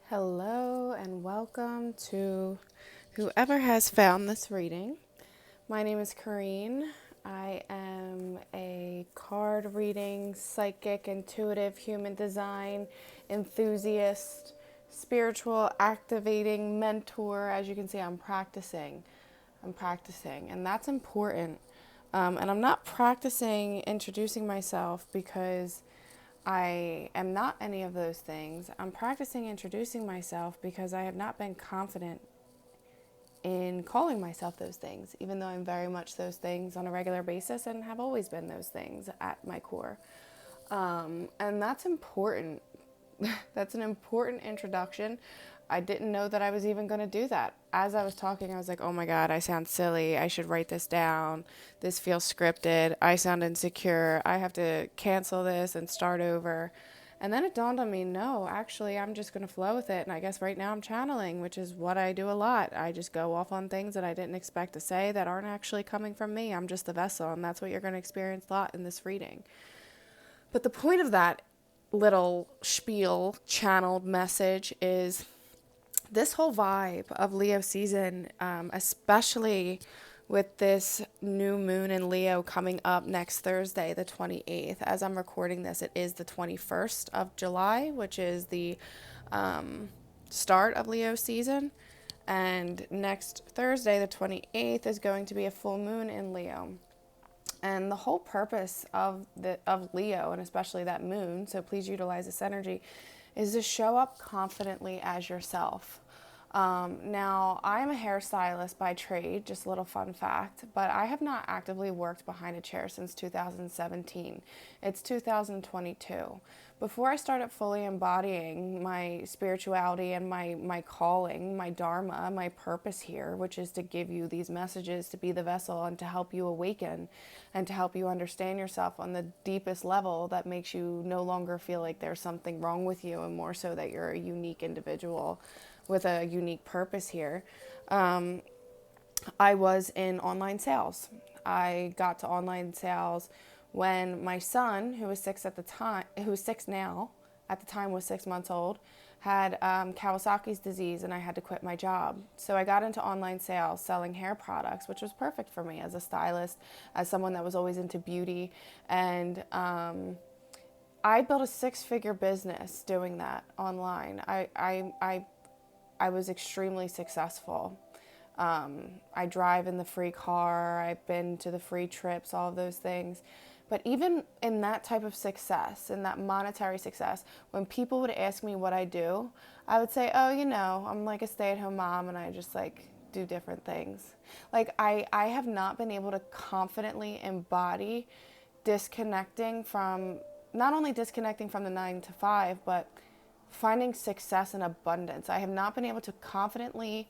Hello and welcome to whoever has found this reading. My name is Corrine. I am a card reading, psychic, intuitive, human design enthusiast, spiritual activating mentor. As you can see, I'm practicing. And that's important. And I'm not practicing introducing myself because I am not any of those things. I'm practicing introducing myself because I have not been confident in calling myself those things, even though I'm very much those things on a regular basis and have always been those things at my core. And that's important. That's an important introduction. I didn't know that I was even going to do that. As I was talking, I was like, oh my God, I sound silly. I should write this down. This feels scripted. I sound insecure. I have to cancel this and start over. And then it dawned on me, no, actually, I'm just going to flow with it. And I guess right now I'm channeling, which is what I do a lot. I just go off on things that I didn't expect to say that aren't actually coming from me. I'm just the vessel. And that's what you're going to experience a lot in this reading. But the point of that little spiel channeled message is this whole vibe of Leo season, especially with this new moon in Leo coming up next Thursday, the 28th. As I'm recording this, it is the 21st of July, which is the start of Leo season. And next Thursday, the 28th, is going to be a full moon in Leo. And the whole purpose of Leo, and especially that moon, so please utilize this energy, is to show up confidently as yourself. Now, I'm a hairstylist by trade, just a little fun fact, but I have not actively worked behind a chair since 2017. It's 2022. Before I started fully embodying my spirituality and my calling, my dharma, my purpose here, which is to give you these messages, to be the vessel and to help you awaken and to help you understand yourself on the deepest level that makes you no longer feel like there's something wrong with you and more so that you're a unique individual with a unique purpose here. I was in online sales. I got to online sales when my son, who was 6 at the time, who is 6 now, at the time was 6 months old, had Kawasaki's disease and I had to quit my job. So I got into online sales selling hair products, which was perfect for me as a stylist, as someone that was always into beauty. And I built a 6-figure business doing that online. I was extremely successful. I drive in the free car. I've been to the free trips, all of those things. But even in that type of success, in that monetary success, when people would ask me what I do, I would say, oh, I'm like a stay-at-home mom and I just like do different things. Like I have not been able to confidently embody not only disconnecting from the 9 to 5, but finding success and abundance. I have not been able to confidently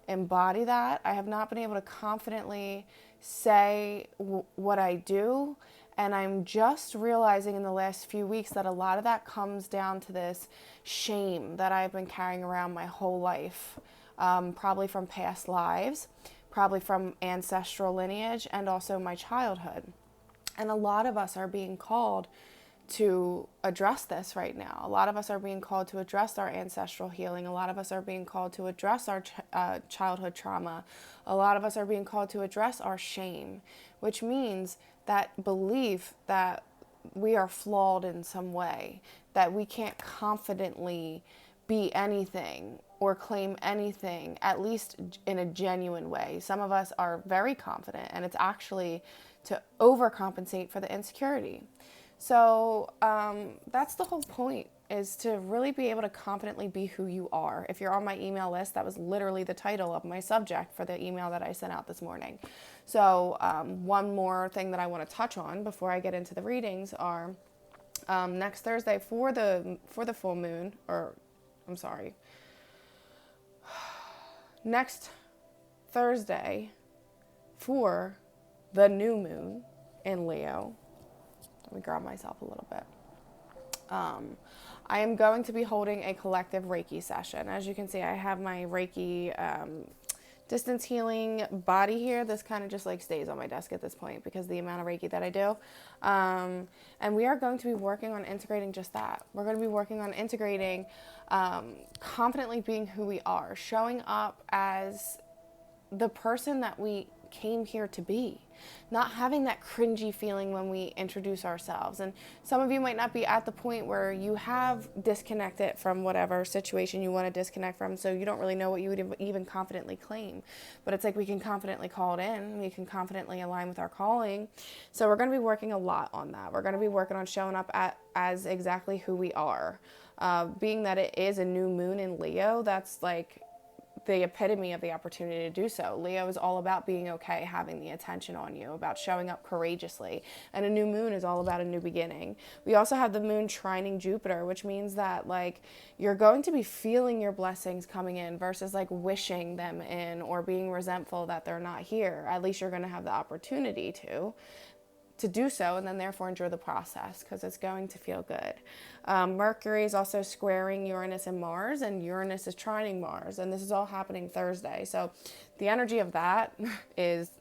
embody that. I have not been able to confidently say what I do. And I'm just realizing in the last few weeks that a lot of that comes down to this shame that I've been carrying around my whole life, probably from past lives, probably from ancestral lineage, and also my childhood. And a lot of us are being called to address this right now. A lot of us are being called to address our ancestral healing. A lot of us are being called to address our childhood trauma. A lot of us are being called to address our shame, which means that belief that we are flawed in some way, that we can't confidently be anything or claim anything, at least in a genuine way. Some of us are very confident, and it's actually to overcompensate for the insecurity. So that's the whole point, is to really be able to confidently be who you are. If you're on my email list, that was literally the title of my subject for the email that I sent out this morning. So one more thing that I want to touch on before I get into the readings are next Thursday for the full moon, or I'm sorry, next Thursday for the new moon in Leo. Let me grab myself a little bit. I am going to be holding a collective Reiki session. As you can see, I have my Reiki distance healing body here. This kind of just like stays on my desk at this point because of the amount of Reiki that I do. And we are going to be working on integrating just that. We're going to be working on integrating confidently being who we are, showing up as the person that we came here to be, not having that cringy feeling when we introduce ourselves. And some of you might not be at the point where you have disconnected from whatever situation you want to disconnect from, so you don't really know what you would even confidently claim. But it's like we can confidently call it in, we can confidently align with our calling. So we're going to be working a lot on that. We're going to be working on showing up as exactly who we are. Being that it is a new moon in Leo, that's like the epitome of the opportunity to do so. Leo is all about being okay, having the attention on you, about showing up courageously. And a new moon is all about a new beginning. We also have the moon trining Jupiter, which means that like you're going to be feeling your blessings coming in versus like wishing them in or being resentful that they're not here. At least you're going to have the opportunity to do so, and then therefore enjoy the process because it's going to feel good. Mercury is also squaring Uranus and Mars, and Uranus is trining Mars, and this is all happening Thursday. So the energy of that is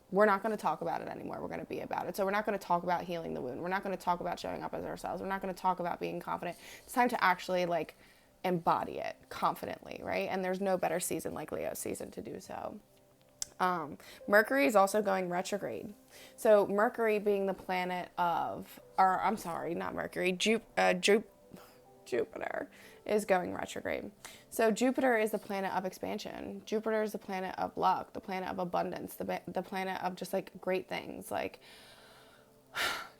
we're not going to talk about it anymore. We're going to be about it. So we're not going to talk about healing the wound. We're not going to talk about showing up as ourselves. We're not going to talk about being confident. It's time to actually like embody it confidently, right? And there's no better season like Leo season to do so. Mercury is also going retrograde. So Mercury being the planet of, or I'm sorry, not Mercury, Jupiter is going retrograde. So Jupiter is the planet of expansion. Jupiter is the planet of luck, the planet of abundance, the planet of just like great things. Like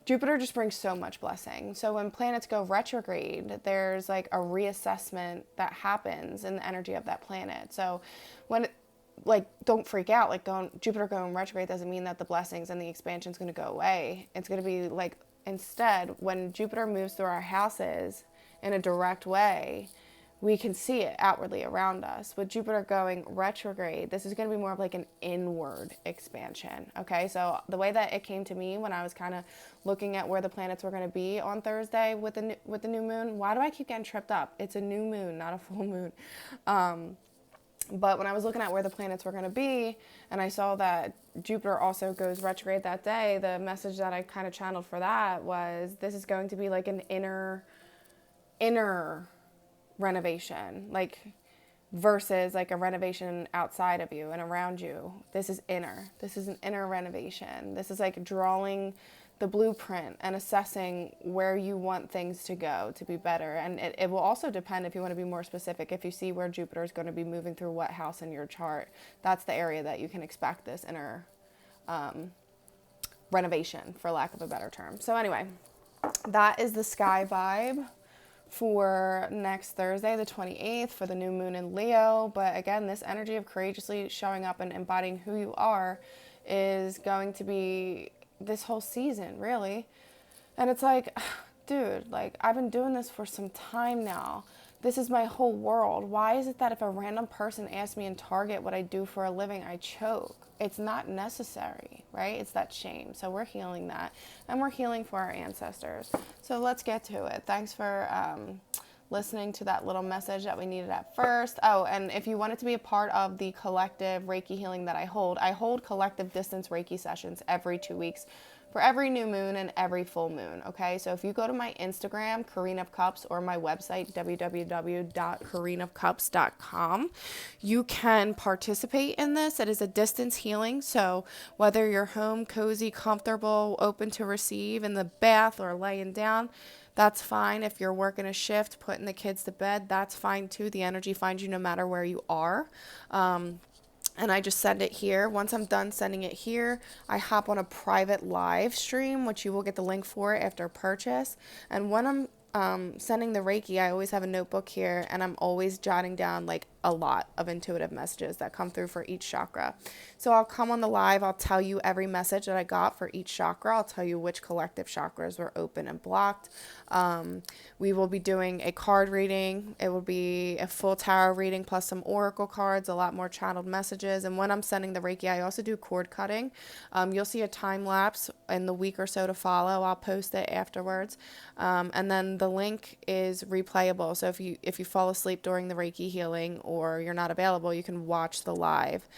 Jupiter just brings so much blessing. So when planets go retrograde, there's like a reassessment that happens in the energy of that planet. So like, don't freak out. Like, Jupiter going retrograde doesn't mean that the blessings and the expansion is going to go away. It's going to be like, instead, when Jupiter moves through our houses in a direct way, we can see it outwardly around us. With Jupiter going retrograde, this is going to be more of like an inward expansion. Okay, so the way that it came to me when I was kind of looking at where the planets were going to be on Thursday with the new moon. Why do I keep getting tripped up? It's a new moon, not a full moon. But when I was looking at where the planets were going to be, and I saw that Jupiter also goes retrograde that day, the message that I kind of channeled for that was this is going to be like an inner renovation, like versus like a renovation outside of you and around you. This is inner. This is an inner renovation. This is like drawing the blueprint and assessing where you want things to go to be better. And it will also depend, if you want to be more specific, if you see where Jupiter is going to be moving through what house in your chart, that's the area that you can expect this inner renovation, for lack of a better term. So anyway, that is the sky vibe for next Thursday, the 28th, for the new moon in Leo. But again, this energy of courageously showing up and embodying who you are is going to be this whole season, really. And it's like, dude, like, I've been doing this for some time now. This is my whole world. Why is it that if a random person asks me in Target what I do for a living, I choke? It's not necessary, right? It's that shame. So we're healing that, and we're healing for our ancestors. So let's get to it. Thanks for listening to that little message that we needed at first. Oh, and if you wanted to be a part of the collective Reiki healing that I hold collective distance Reiki sessions every 2 weeks for every new moon and every full moon, okay? So if you go to my Instagram, Kareen of Cups, or my website, www.kareenofcups.com, you can participate in this. It is a distance healing, so whether you're home, cozy, comfortable, open to receive, in the bath or laying down, that's fine. If you're working a shift, putting the kids to bed, that's fine too. The energy finds you no matter where you are. And I just send it here. Once I'm done sending it here, I hop on a private live stream, which you will get the link for after purchase. And when I'm sending the Reiki, I always have a notebook here, and I'm always jotting down like a lot of intuitive messages that come through for each chakra. So I'll come on the live, I'll tell you every message that I got for each chakra. I'll tell you which collective chakras were open and blocked. We will be doing a card reading. It will be a full tarot reading plus some oracle cards, a lot more channeled messages. And when I'm sending the Reiki, I also do cord cutting. You'll see a time lapse in the week or so to follow. I'll post it afterwards. And then the link is replayable. So if you fall asleep during the Reiki healing or you're not available, you can watch the live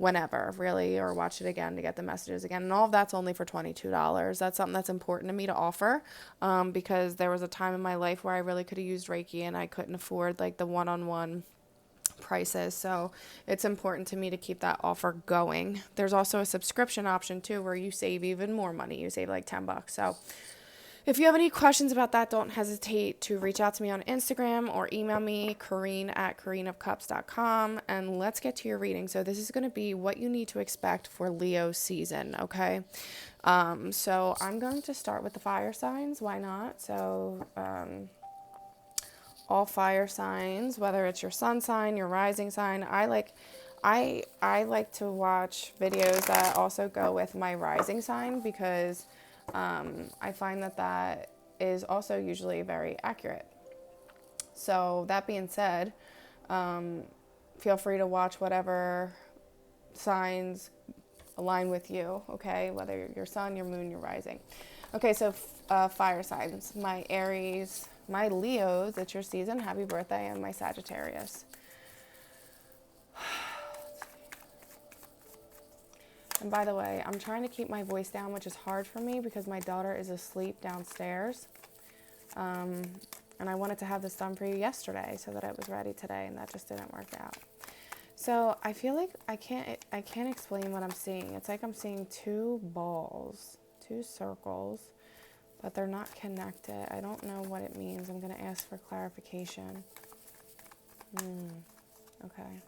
whenever, really, or watch it again to get the messages again. And all of that's only for $22. That's something that's important to me to offer, because there was a time in my life where I really could have used Reiki and I couldn't afford like the one-on-one prices. So it's important to me to keep that offer going. There's also a subscription option too, where you save even more money. You save like $10. So if you have any questions about that, don't hesitate to reach out to me on Instagram or email me, Corrine@CorrineofCups.com, and let's get to your reading. So this is going to be what you need to expect for Leo season, okay? So I'm going to start with the fire signs. Why not? So all fire signs, whether it's your sun sign, your rising sign. I like to watch videos that also go with my rising sign, because I find that is also usually very accurate. So that being said, feel free to watch whatever signs align with you, okay? Whether your sun, your moon, your rising. Okay, so fire signs. My Aries, my Leos, it's your season. Happy birthday. And my Sagittarius. And by the way, I'm trying to keep my voice down, which is hard for me because my daughter is asleep downstairs. And I wanted to have this done for you yesterday so that it was ready today, and that just didn't work out. So I feel like I can't explain what I'm seeing. It's like I'm seeing two balls, two circles, but they're not connected. I don't know what it means. I'm going to ask for clarification. Okay.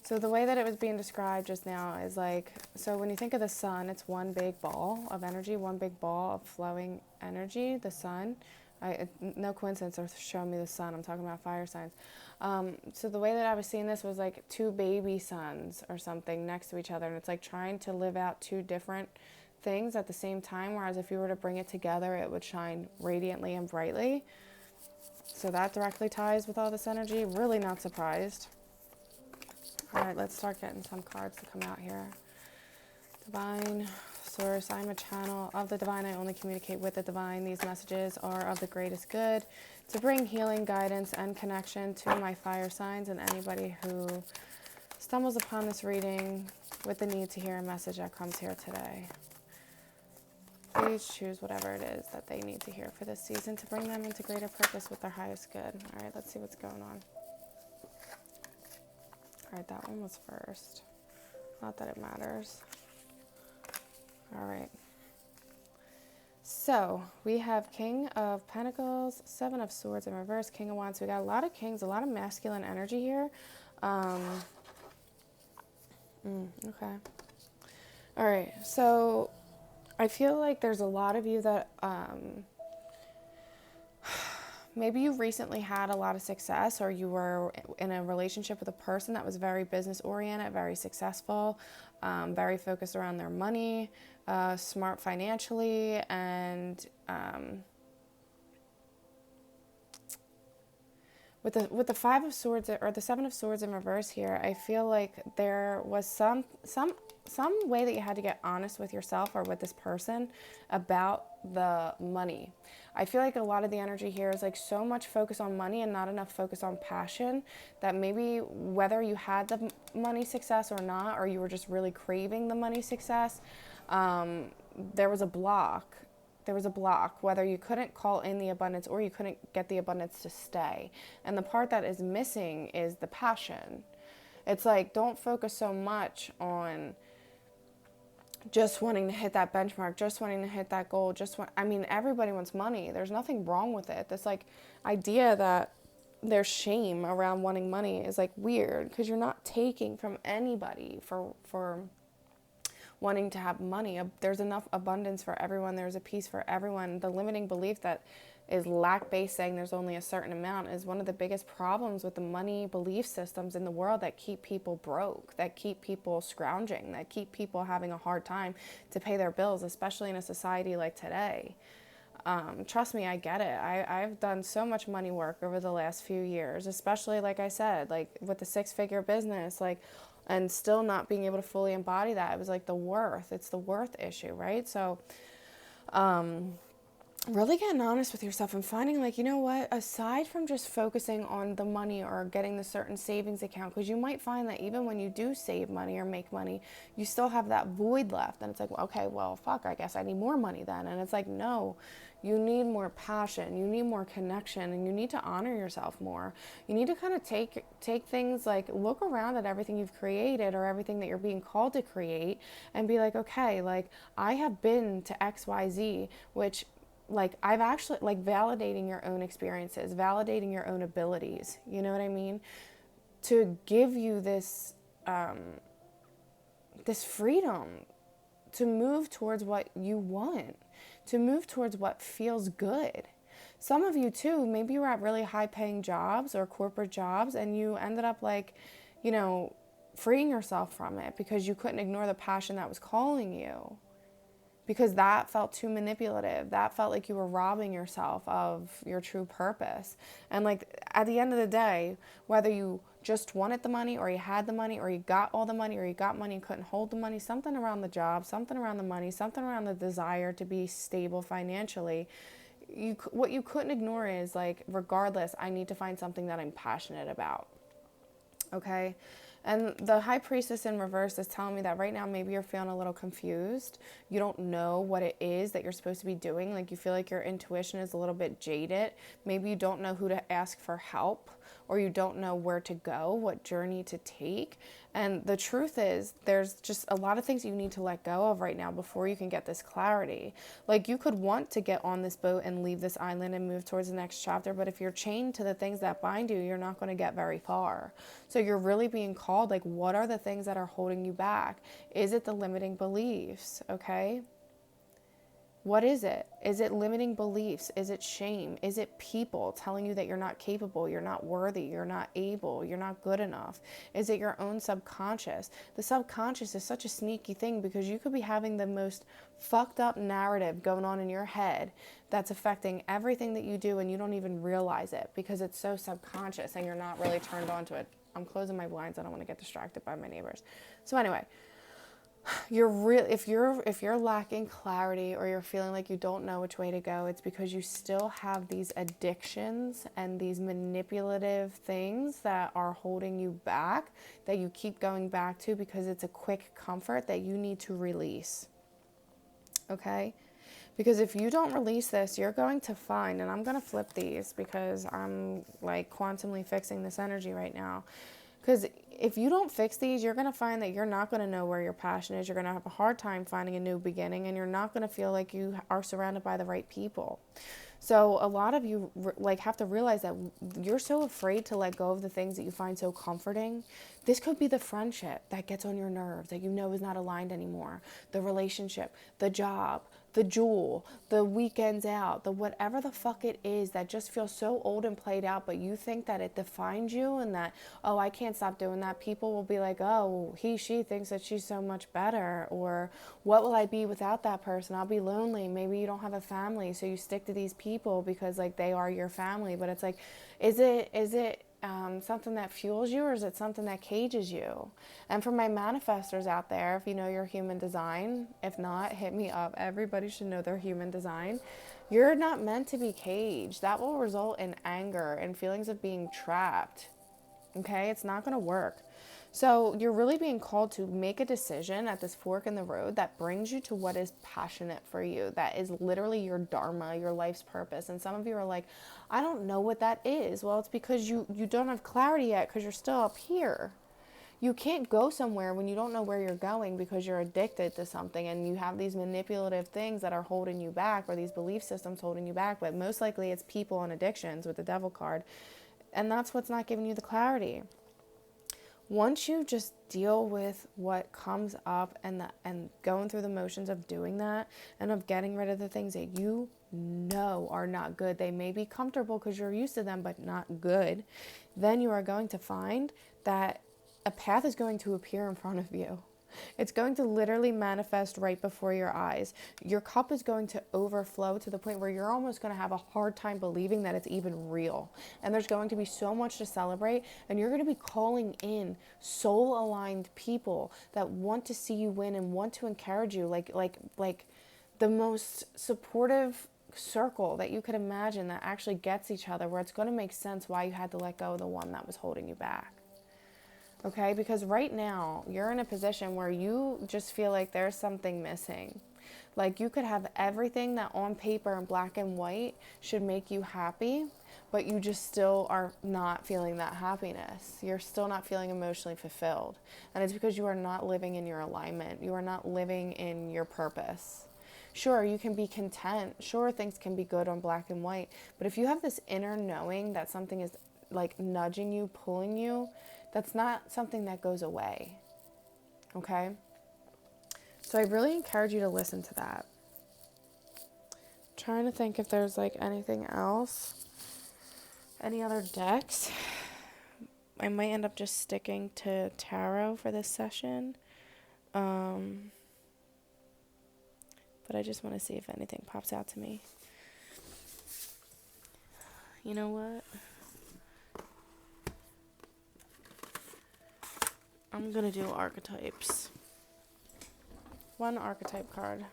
So the way that it was being described just now is like, so when you think of the sun, it's one big ball of energy, one big ball of flowing energy, the sun. No coincidence they're showing me the sun. I'm talking about fire signs. So the way that I was seeing this was like two baby suns or something next to each other. And it's like trying to live out two different things at the same time. Whereas if you were to bring it together, it would shine radiantly and brightly. So that directly ties with all this energy. Really not surprised. All right, let's start getting some cards to come out here. Divine Source, I'm a channel of the divine. I only communicate with the divine. These messages are of the greatest good to bring healing, guidance, and connection to my fire signs and anybody who stumbles upon this reading with the need to hear a message that comes here today. Please choose whatever it is that they need to hear for this season to bring them into greater purpose with their highest good. All right, let's see what's going on. All right, that one was first. Not that it matters. All right. So we have King of Pentacles, Seven of Swords in reverse, King of Wands. We got a lot of kings, a lot of masculine energy here. Okay. All right. So I feel like there's a lot of you that maybe you recently had a lot of success, or you were in a relationship with a person that was very business oriented, very successful, very focused around their money, smart financially, and with the Five of Swords or the Seven of Swords in reverse here, I feel like there was some way that you had to get honest with yourself or with this person about the money. I feel like a lot of the energy here is like so much focus on money and not enough focus on passion, that maybe whether you had the money success or not, or you were just really craving the money success, there was a block. There was a block, whether you couldn't call in the abundance or you couldn't get the abundance to stay. And the part that is missing is the passion. It's like, don't focus so much on just wanting to hit that benchmark, just wanting to hit that goal, I mean, everybody wants money. There's nothing wrong with it. This like idea that there's shame around wanting money is like weird, because you're not taking from anybody for wanting to have money. There's enough abundance for everyone. There's a piece for everyone. The limiting belief that is lack-based, saying there's only a certain amount, is one of the biggest problems with the money belief systems in the world that keep people broke, that keep people scrounging, that keep people having a hard time to pay their bills, especially in a society like today. Trust me, I get it. I've done so much money work over the last few years, especially, like I said, like with the 6-figure business, like, and still not being able to fully embody that. It was like it's the worth issue, right? So, really getting honest with yourself and finding, like, you know what, aside from just focusing on the money or getting the certain savings account, because you might find that even when you do save money or make money, you still have that void left. And it's like, well, okay, well, fuck, I guess I need more money then. And it's like, no, you need more passion, you need more connection, and you need to honor yourself more. You need to kind of take things, like, look around at everything you've created or everything that you're being called to create, and be like, okay, like, I have been to XYZ, which, like, I've actually, like, validating your own experiences, validating your own abilities, you know what I mean, to give you this freedom to move towards what you want, to move towards what feels good. Some of you too, maybe you were at really high paying jobs or corporate jobs and you ended up, like, you know, freeing yourself from it because you couldn't ignore the passion that was calling you, because that felt too manipulative. That felt like you were robbing yourself of your true purpose. And, like, at the end of the day, whether you just wanted the money or you had the money or you got all the money or you got money and couldn't hold the money, something around the job, something around the money, something around the desire to be stable financially, what you couldn't ignore is, like, regardless, I need to find something that I'm passionate about. Okay? And the high priestess in reverse is telling me that right now maybe you're feeling a little confused. You don't know what it is that you're supposed to be doing. Like, you feel like your intuition is a little bit jaded. Maybe you don't know who to ask for help, or you don't know where to go, what journey to take. And the truth is, there's just a lot of things you need to let go of right now before you can get this clarity. Like, you could want to get on this boat and leave this island and move towards the next chapter, but if you're chained to the things that bind you, you're not going to get very far. So you're really being called, like, what are the things that are holding you back? Is it the limiting beliefs? Okay. What is it? Is it limiting beliefs? Is it shame? Is it people telling you that you're not capable, you're not worthy, you're not able, you're not good enough? Is it your own subconscious? The subconscious is such a sneaky thing because you could be having the most fucked up narrative going on in your head that's affecting everything that you do and you don't even realize it because it's so subconscious and you're not really turned on to it. I'm closing my blinds. I don't want to get distracted by my neighbors. So anyway, if you're lacking clarity or you're feeling like you don't know which way to go, it's because you still have these addictions and these manipulative things that are holding you back, that you keep going back to because it's a quick comfort that you need to release. Okay? Because if you don't release this, you're going to find, and I'm going to flip these because I'm, like, quantumly fixing this energy right now. Because if you don't fix these, you're going to find that you're not going to know where your passion is. You're going to have a hard time finding a new beginning, and you're not going to feel like you are surrounded by the right people. So a lot of you, like, have to realize that you're so afraid to let go of the things that you find so comforting. This could be the friendship that gets on your nerves, that you know is not aligned anymore. The relationship, the job, the jewel, the weekends out, the whatever the fuck it is that just feels so old and played out, but you think that it defines you and that, oh, I can't stop doing that. People will be like, oh, she thinks that she's so much better. Or what will I be without that person? I'll be lonely. Maybe you don't have a family, so you stick to these people because, like, they are your family. But it's like, is it something that fuels you, or is it something that cages you? And for my manifestors out there, if you know your human design, if not, hit me up. Everybody should know their human design. You're not meant to be caged. That will result in anger and feelings of being trapped. Okay? It's not going to work. So you're really being called to make a decision at this fork in the road that brings you to what is passionate for you, that is literally your dharma, your life's purpose. And some of you are like, I don't know what that is. Well, it's because you don't have clarity yet because you're still up here. You can't go somewhere when you don't know where you're going because you're addicted to something and you have these manipulative things that are holding you back, or these belief systems holding you back. But most likely it's people and addictions with the devil card. And that's what's not giving you the clarity. Once you just deal with what comes up and going through the motions of doing that and of getting rid of the things that you know are not good, they may be comfortable because you're used to them, but not good, then you are going to find that a path is going to appear in front of you. It's going to literally manifest right before your eyes. Your cup is going to overflow to the point where you're almost going to have a hard time believing that it's even real. And there's going to be so much to celebrate, and you're going to be calling in soul-aligned people that want to see you win and want to encourage you, like the most supportive circle that you could imagine that actually gets each other, where it's going to make sense why you had to let go of the one that was holding you back. Okay, because right now you're in a position where you just feel like there's something missing. Like you could have everything that on paper in black and white should make you happy, but you just still are not feeling that happiness. You're still not feeling emotionally fulfilled. And it's because you are not living in your alignment. You are not living in your purpose. Sure, you can be content. Sure, things can be good on black and white. But if you have this inner knowing that something is like nudging you, pulling you, that's not something that goes away. Okay? So I really encourage you to listen to that. I'm trying to think if there's like anything else. Any other decks? I might end up just sticking to tarot for this session. But I just want to see if anything pops out to me. You know what? I'm going to do archetypes. One archetype card.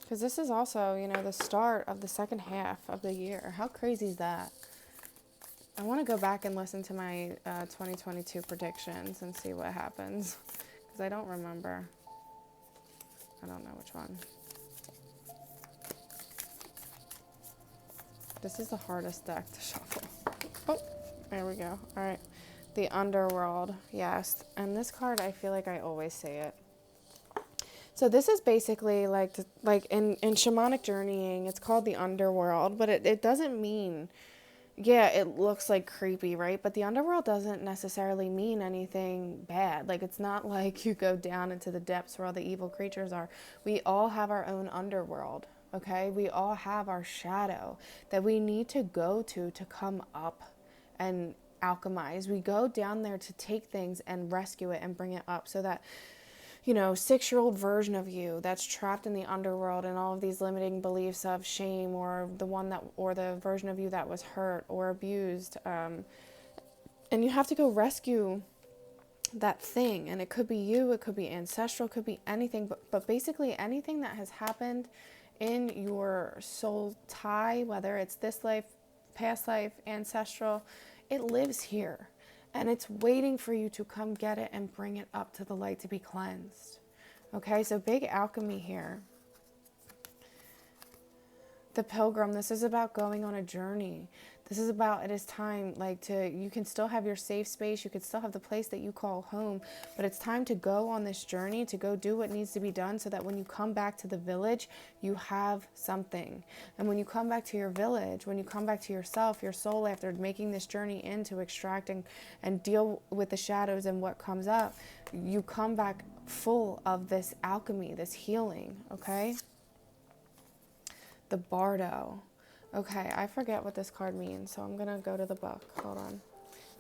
Because this is also, the start of the second half of the year. How crazy is that? I want to go back and listen to my 2022 predictions and see what happens. Because I don't remember. I don't know which one. This is the hardest deck to shuffle. Oh, there we go. All right. The Underworld. Yes. And this card, I feel like I always say it. So this is basically like in shamanic journeying, it's called the underworld, but it doesn't mean, yeah, it looks like creepy, right? But the underworld doesn't necessarily mean anything bad. Like, it's not like you go down into the depths where all the evil creatures are. We all have our own underworld, okay? We all have our shadow that we need to go to come up and alchemize. We go down there to take things and rescue it and bring it up so that 6-year-old version of you that's trapped in the underworld and all of these limiting beliefs of shame, or the version of you that was hurt or abused, and you have to go rescue that thing. And it could be you, it could be ancestral, it could be anything, but basically anything that has happened in your soul tie, whether it's this life, past life, ancestral, it lives here. And it's waiting for you to come get it and bring it up to the light to be cleansed. Okay, so big alchemy here. The Pilgrim, this is about going on a journey. This is about, it is time, you can still have your safe space, you can still have the place that you call home, but it's time to go on this journey, to go do what needs to be done so that when you come back to the village, you have something. And when you come back to your village, when you come back to yourself, your soul, after making this journey in to extract and deal with the shadows and what comes up, you come back full of this alchemy, this healing, okay? The Bardo. Okay, I forget what this card means, so I'm going to go to the book. Hold on.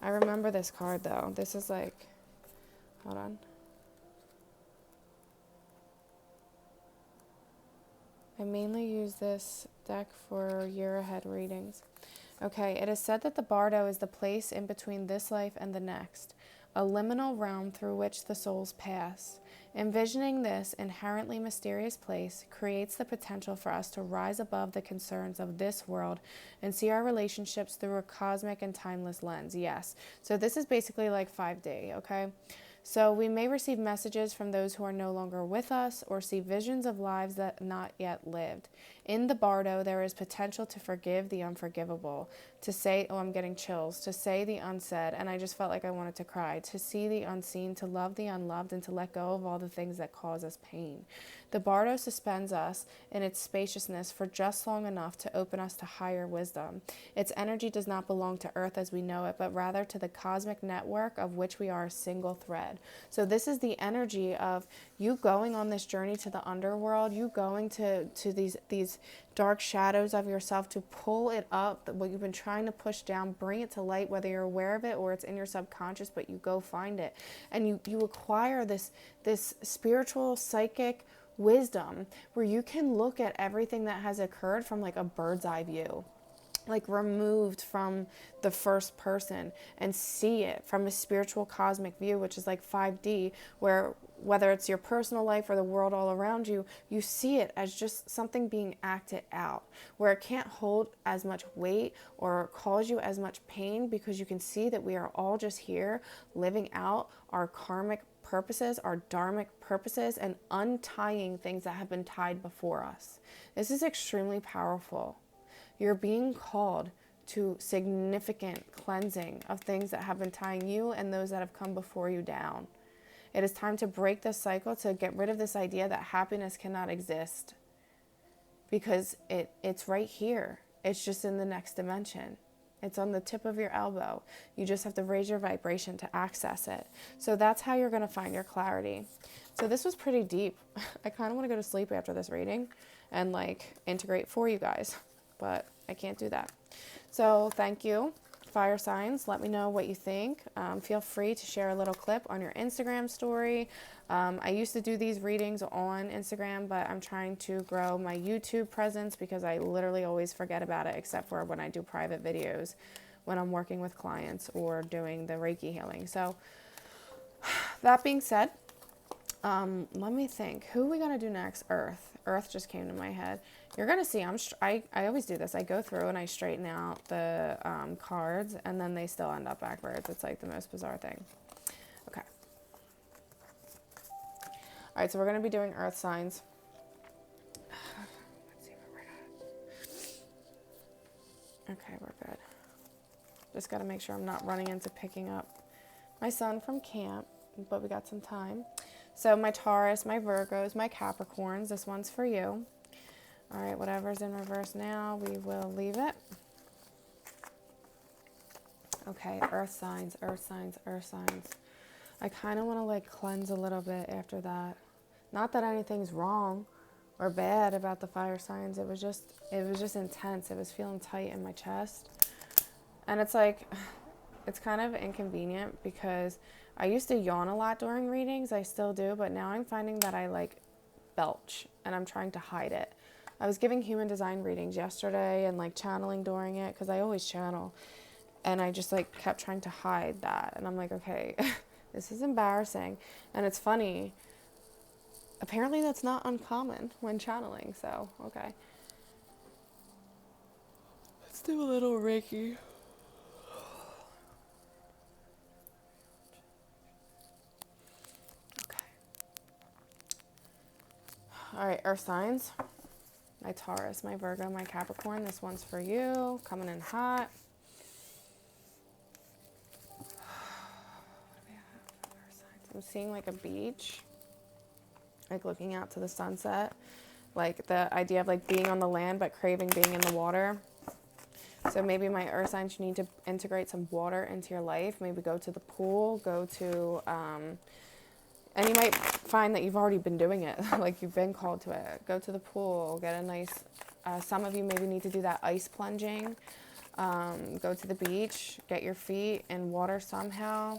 I remember this card, though. This is hold on. I mainly use this deck for year-ahead readings. Okay, it is said that the Bardo is the place in between this life and the next, a liminal realm through which the souls pass. Envisioning this inherently mysterious place creates the potential for us to rise above the concerns of this world and see our relationships through a cosmic and timeless lens. Yes. So this is basically like 5D, okay? So we may receive messages from those who are no longer with us or see visions of lives that not yet lived. In the Bardo, there is potential to forgive the unforgivable, to say, oh, I'm getting chills, to say the unsaid, and I just felt like I wanted to cry, to see the unseen, to love the unloved, and to let go of all the things that cause us pain. The Bardo suspends us in its spaciousness for just long enough to open us to higher wisdom. Its energy does not belong to Earth as we know it, but rather to the cosmic network of which we are a single thread. So this is the energy of you going on this journey to the underworld, you going to these dark shadows of yourself to pull it up, what you've been trying to push down, bring it to light, whether you're aware of it or it's in your subconscious, but you go find it. And you acquire this spiritual, psychic wisdom where you can look at everything that has occurred from like a bird's eye view. like removed from the first person and see it from a spiritual cosmic view, which is like 5D, where whether it's your personal life or the world all around you, you see it as just something being acted out, where it can't hold as much weight or cause you as much pain, because you can see that we are all just here living out our karmic purposes, our dharmic purposes, and untying things that have been tied before us. This is extremely powerful. You're being called to significant cleansing of things that have been tying you and those that have come before you down. It is time to break this cycle, to get rid of this idea that happiness cannot exist, because it's right here. It's just in the next dimension. It's on the tip of your elbow. You just have to raise your vibration to access it. So that's how you're going to find your clarity. So this was pretty deep. I kind of want to go to sleep after this reading and like integrate for you guys, but I can't do that. So thank you, fire signs. Let me know what you think. Feel free to share a little clip on your Instagram story. I used to do these readings on Instagram, but I'm trying to grow my YouTube presence because I literally always forget about it, except for when I do private videos, when I'm working with clients or doing the Reiki healing. So that being said, let me think. Who are we going to do next? Earth just came to my head. You're going to see, I always do this. I go through and I straighten out the cards, and then they still end up backwards. It's like the most bizarre thing. Okay. All right, so we're going to be doing earth signs. Let's see where we're at. Okay, we're good. Just got to make sure I'm not running into picking up my son from camp, but we got some time. So my Taurus, my Virgos, my Capricorns, this one's for you. All right, whatever's in reverse now, we will leave it. Okay, earth signs, earth signs, earth signs. I kind of want to like cleanse a little bit after that. Not that anything's wrong or bad about the fire signs. It was just intense. It was feeling tight in my chest. And it's like, it's kind of inconvenient because I used to yawn a lot during readings. I still do, but now I'm finding that I like belch and I'm trying to hide it. I was giving human design readings yesterday and like channeling during it, because I always channel. And I just like kept trying to hide that. And I'm like, okay, this is embarrassing. And it's funny. Apparently that's not uncommon when channeling. So, okay. Let's do a little Reiki. Okay. All right, earth signs. My Taurus, my Virgo, my Capricorn. This one's for you. Coming in hot. I'm seeing like a beach, like looking out to the sunset, like the idea of like being on the land but craving being in the water. So maybe my earth signs, you need to integrate some water into your life. Maybe go to the pool, go to, and you might find that you've already been doing it, like you've been called to it. Go to the pool, get a nice, some of you maybe need to do that ice plunging. Go to the beach, get your feet in water somehow.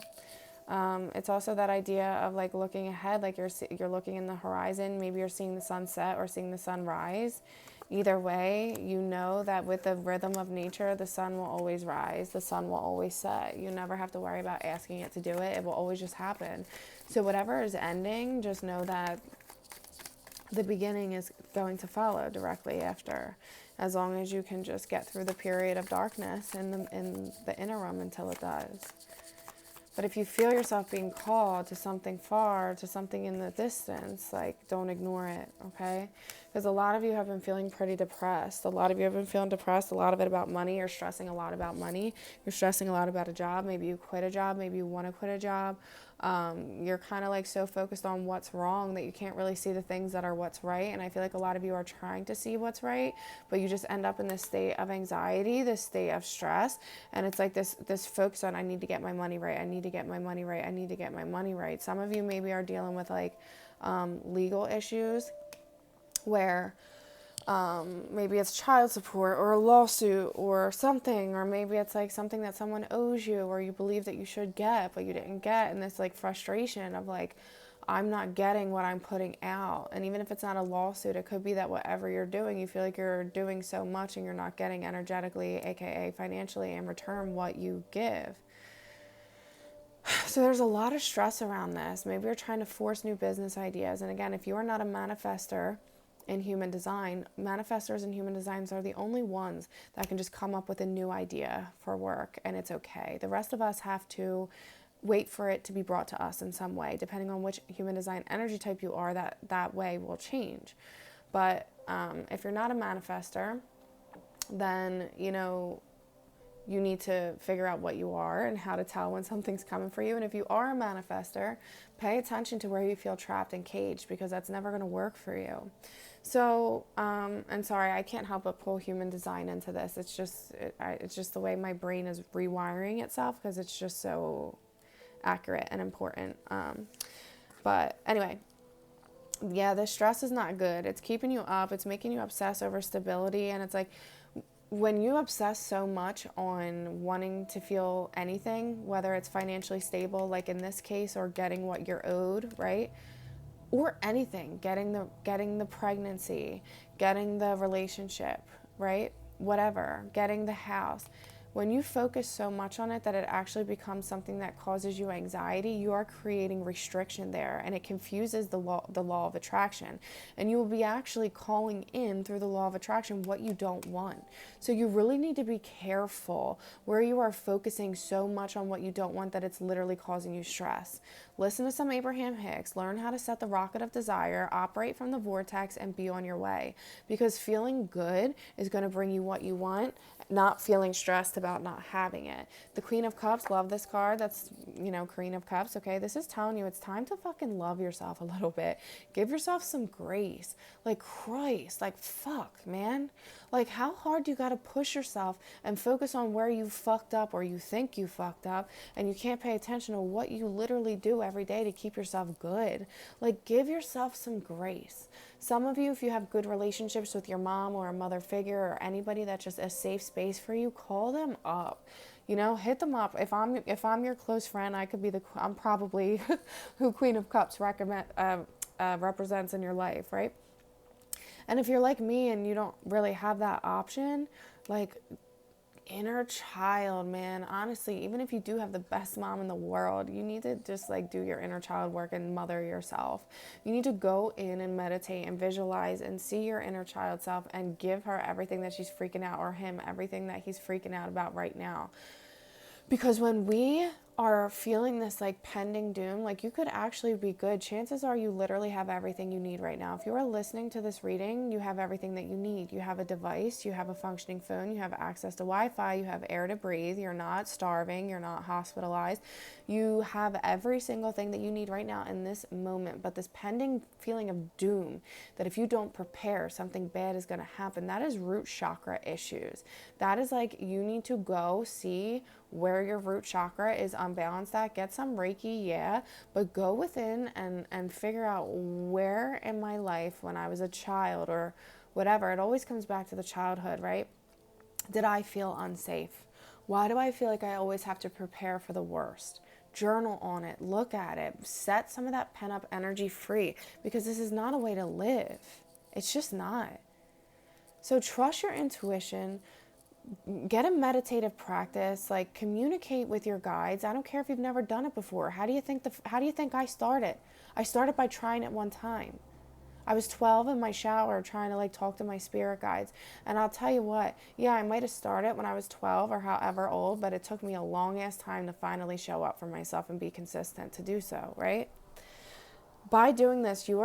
It's also that idea of like looking ahead, like you're looking in the horizon. Maybe you're seeing the sunset or seeing the sunrise. Either way, you know that with the rhythm of nature, the sun will always rise, the sun will always set. You never have to worry about asking it to do it. It will always just happen. So whatever is ending, just know that the beginning is going to follow directly after, as long as you can just get through the period of darkness in the interim until it does. But if you feel yourself being called to something far, to something in the distance, like, don't ignore it, okay? Because a lot of you have been feeling pretty depressed. A lot of you have been feeling depressed, a lot of it about money. You're stressing a lot about money. You're stressing a lot about a job. Maybe you quit a job. Maybe you want to quit a job. You're kind of like so focused on what's wrong that you can't really see the things that are what's right. And I feel like a lot of you are trying to see what's right, but you just end up in this state of anxiety, this state of stress. And it's like this focus on, I need to get my money right. I need to get my money right. I need to get my money right. Some of you maybe are dealing with like legal issues where maybe it's child support or a lawsuit or something, or maybe it's like something that someone owes you or you believe that you should get but you didn't get, and this like frustration of like I'm not getting what I'm putting out. And even if it's not a lawsuit, it could be that whatever you're doing, you feel like you're doing so much and you're not getting energetically, aka financially, in return what you give. So there's a lot of stress around this. Maybe you're trying to force new business ideas. And again, if you are not a manifester in human design, manifestors in human designs are the only ones that can just come up with a new idea for work, and it's okay. The rest of us have to wait for it to be brought to us in some way. Depending on which human design energy type you are, that way will change. But if you're not a manifester, then you need to figure out what you are and how to tell when something's coming for you. And if you are a manifester, pay attention to where you feel trapped and caged, because that's never going to work for you. So, and sorry, I can't help but pull human design into this. It's just the way my brain is rewiring itself, because it's just so accurate and important. But anyway, yeah, the stress is not good. It's keeping you up. It's making you obsess over stability. And it's like, when you obsess so much on wanting to feel anything, whether it's financially stable, like in this case, or getting what you're owed, right? Or anything, getting the pregnancy, getting the relationship, right? Whatever, getting the house. When you focus so much on it that it actually becomes something that causes you anxiety, you are creating restriction there, and it confuses the law of attraction. And you will be actually calling in through the law of attraction what you don't want. So you really need to be careful where you are focusing so much on what you don't want that it's literally causing you stress. Listen to some Abraham Hicks, learn how to set the rocket of desire, operate from the vortex, and be on your way. Because feeling good is going to bring you what you want, not feeling stressed about not having it. The Queen of Cups, love this card. That's, Queen of Cups, okay? This is telling you it's time to fucking love yourself a little bit. Give yourself some grace. Like, Christ, like, fuck, man. Like, how hard do you got to push yourself and focus on where you fucked up or you think you fucked up, and you can't pay attention to what you literally do every day to keep yourself good? Like, give yourself some grace. Some of you, if you have good relationships with your mom or a mother figure or anybody that's just a safe space for you, call them up. Hit them up. If I'm your close friend, I'm probably who Queen of Cups represents in your life, right? And if you're like me and you don't really have that option, like, inner child, man, honestly, even if you do have the best mom in the world, you need to just like do your inner child work and mother yourself. You need to go in and meditate and visualize and see your inner child self and give her everything that she's freaking out, or him everything that he's freaking out about right now. Because when we are feeling this like pending doom, like, you could actually be good. Chances are you literally have everything you need right now. If you are listening to this reading, you have everything that you need. You have a device, you have a functioning phone, you have access to Wi-Fi, you have air to breathe, you're not starving, you're not hospitalized. You have every single thing that you need right now in this moment. But this pending feeling of doom, that if you don't prepare, something bad is going to happen, that is root chakra issues. That is like, you need to go see where your root chakra is unbalanced at. Get some Reiki, yeah, but go within and figure out, where in my life when I was a child or whatever, it always comes back to the childhood, right? Did I feel unsafe? Why do I feel like I always have to prepare for the worst? Journal on it, look at it, set some of that pent up energy free, because this is not a way to live. It's just not. So trust your intuition. Get a meditative practice, like, communicate with your guides. I don't care if you've never done it before. How do you think I started? I started by trying it one time. I was 12 in my shower trying to like talk to my spirit guides. And I'll tell you what, yeah, I might have started when I was 12 or however old, but it took me a long ass time to finally show up for myself and be consistent to do so, right? By doing this, you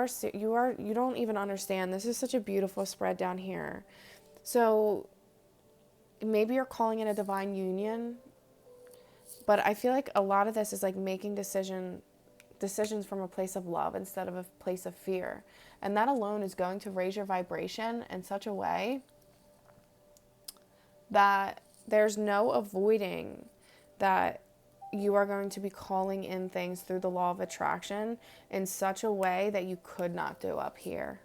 don't even understand. This is such a beautiful spread down here. So maybe you're calling it a divine union, but I feel like a lot of this is like making decisions from a place of love instead of a place of fear. And that alone is going to raise your vibration in such a way that there's no avoiding that you are going to be calling in things through the law of attraction in such a way that you could not do up here.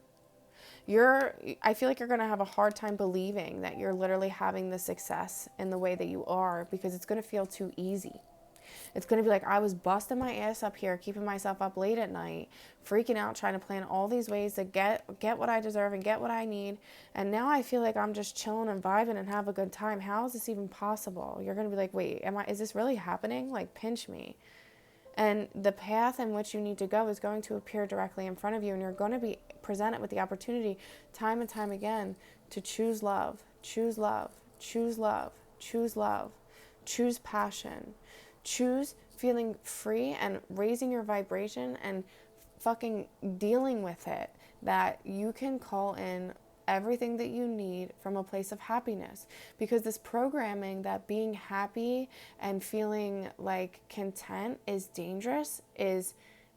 I feel like you're going to have a hard time believing that you're literally having the success in the way that you are, because it's going to feel too easy. It's going to be like, I was busting my ass up here, keeping myself up late at night, freaking out, trying to plan all these ways to get what I deserve and get what I need. And now I feel like I'm just chilling and vibing and have a good time. How is this even possible? You're going to be like, wait, is this really happening? Like, pinch me. And the path in which you need to go is going to appear directly in front of you, and you're going to be presented with the opportunity time and time again to choose love, choose love, choose love, choose love, choose passion, choose feeling free and raising your vibration and fucking dealing with it, that you can call in everything that you need from a place of happiness. Because this programming that being happy and feeling like content is dangerous is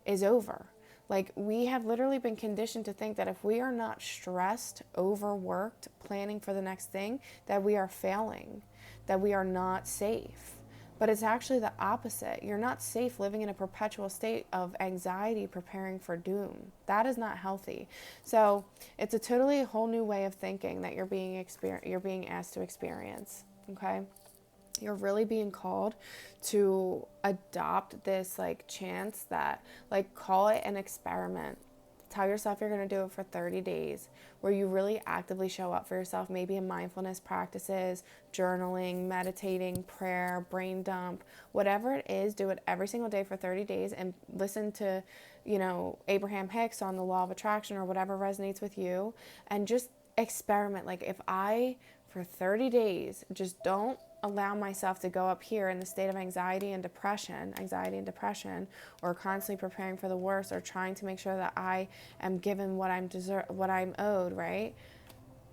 over. Like, we have literally been conditioned to think that if we are not stressed, overworked, planning for the next thing, that we are failing, that we are not safe. But it's actually the opposite. You're not safe living in a perpetual state of anxiety, preparing for doom. That is not healthy. So it's a totally whole new way of thinking that you're being asked to experience. Okay? You're really being called to adopt this like chance that, like, call it an experiment. Tell yourself you're going to do it for 30 days where you really actively show up for yourself, maybe in mindfulness practices, journaling, meditating, prayer, brain dump, whatever it is. Do it every single day for 30 days and listen to, Abraham Hicks on the law of attraction or whatever resonates with you, and just experiment. Like, if I, for 30 days, just don't allow myself to go up here in the state of anxiety and depression, or constantly preparing for the worst, or trying to make sure that I am given what I'm owed, right?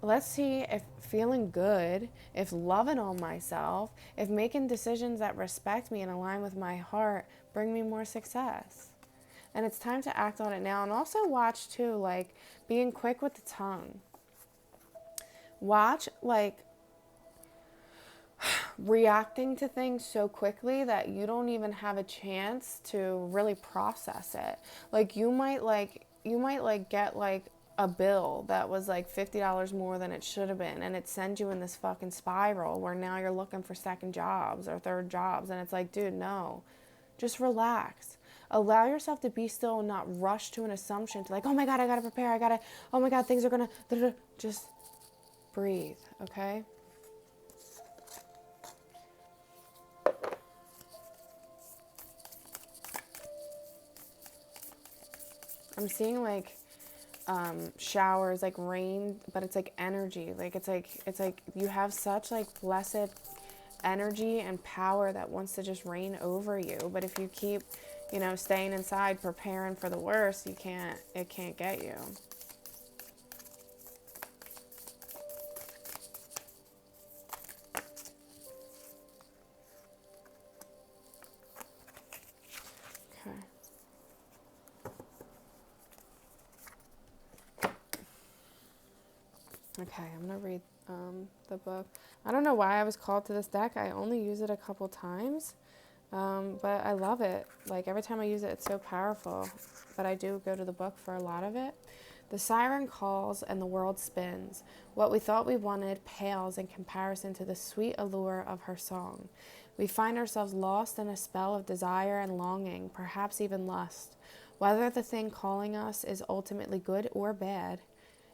Let's see if feeling good, if loving on myself, if making decisions that respect me and align with my heart bring me more success. And it's time to act on it now. And also watch too, like, being quick with the tongue. Watch, like, reacting to things so quickly that you don't even have a chance to really process it. Like, you might get like a bill that was like $50 more than it should have been, and it sends you in this fucking spiral where now you're looking for second jobs or third jobs, and it's like, dude, no. Just allow yourself to be still and not rush to an assumption to, like, oh my God, I gotta prepare, oh my God, things are gonna, just breathe, okay? I'm seeing like showers, like rain, but it's like energy. Like it's like you have such like blessed energy and power that wants to just reign over you. But if you keep, staying inside, preparing for the worst, it can't get you. Okay, I'm going to read the book. I don't know why I was called to this deck. I only use it a couple times, but I love it. Like, every time I use it, it's so powerful. But I do go to the book for a lot of it. The siren calls and the world spins. What we thought we wanted pales in comparison to the sweet allure of her song. We find ourselves lost in a spell of desire and longing, perhaps even lust. Whether the thing calling us is ultimately good or bad,